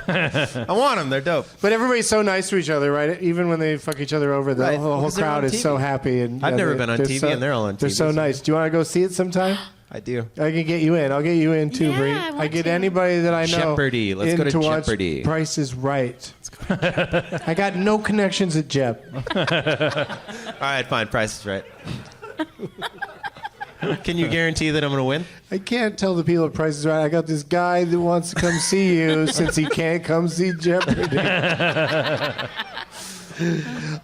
I want them. They're dope. But everybody's so nice to each other, right? Even when they fuck each other over, the Right. whole Because they're crowd on is so TV. happy. And I've never been on they're TV, and they're all on They're TV, so so- nice. Do you want to go see it sometime? I do. I can get you in. I'll get you in too, Yeah, Bri. I want I get to. anybody that I know Jeopardy. Let's in go to watch Jeopardy. Price is Right. I got no connections at Jep. All right, fine. Price is right. Can you guarantee that I'm going to win? I can't tell the people at Price is Right. I got this guy that wants to come see you since he can't come see Jeopardy.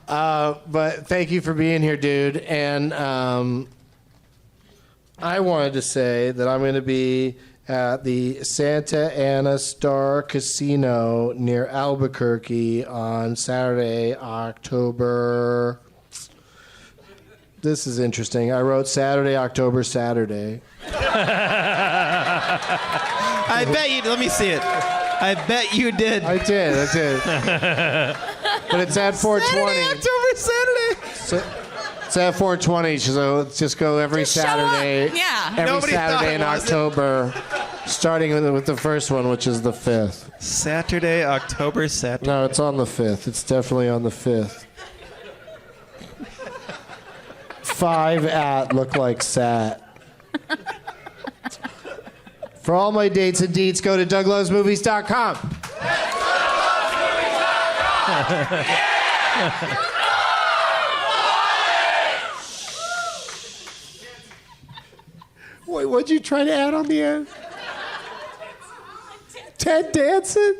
But thank you for being here, dude. And I wanted to say that I'm going to be at the Santa Ana Star Casino near Albuquerque on Saturday, October. This is interesting. I wrote Saturday, Saturday. I bet you. Let me see it. I bet you did. I did. But it's at 420. October, Saturday. It's at 420, so just go every Just show up. Saturday. Yeah. Every Nobody thought Saturday it in was. October, starting with the first one, which is the 5th. Saturday, October, Saturday. No, it's on the 5th. It's definitely on the 5th. 5 at look like sat. For all my dates and deets, go to douglovesmovies.com. Wait, what'd you try to add on the end? Ted Danson?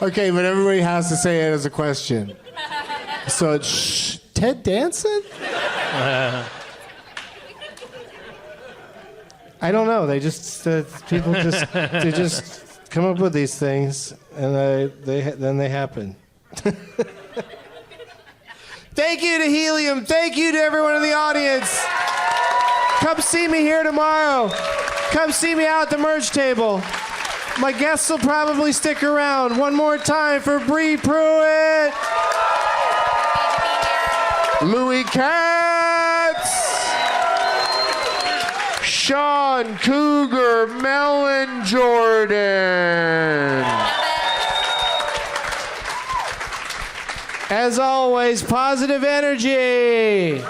Okay, but everybody has to say it as a question. So it's Ted Danson? I don't know. They just people just come up with these things, and then they happen. Thank you to Helium. Thank you to everyone in the audience. Come see me here tomorrow. Come see me out at the merch table. My guests will probably stick around. One more time for Bri Pruett, Louis Katz, Sean Cougar, Melon Jordan. As always, positive energy.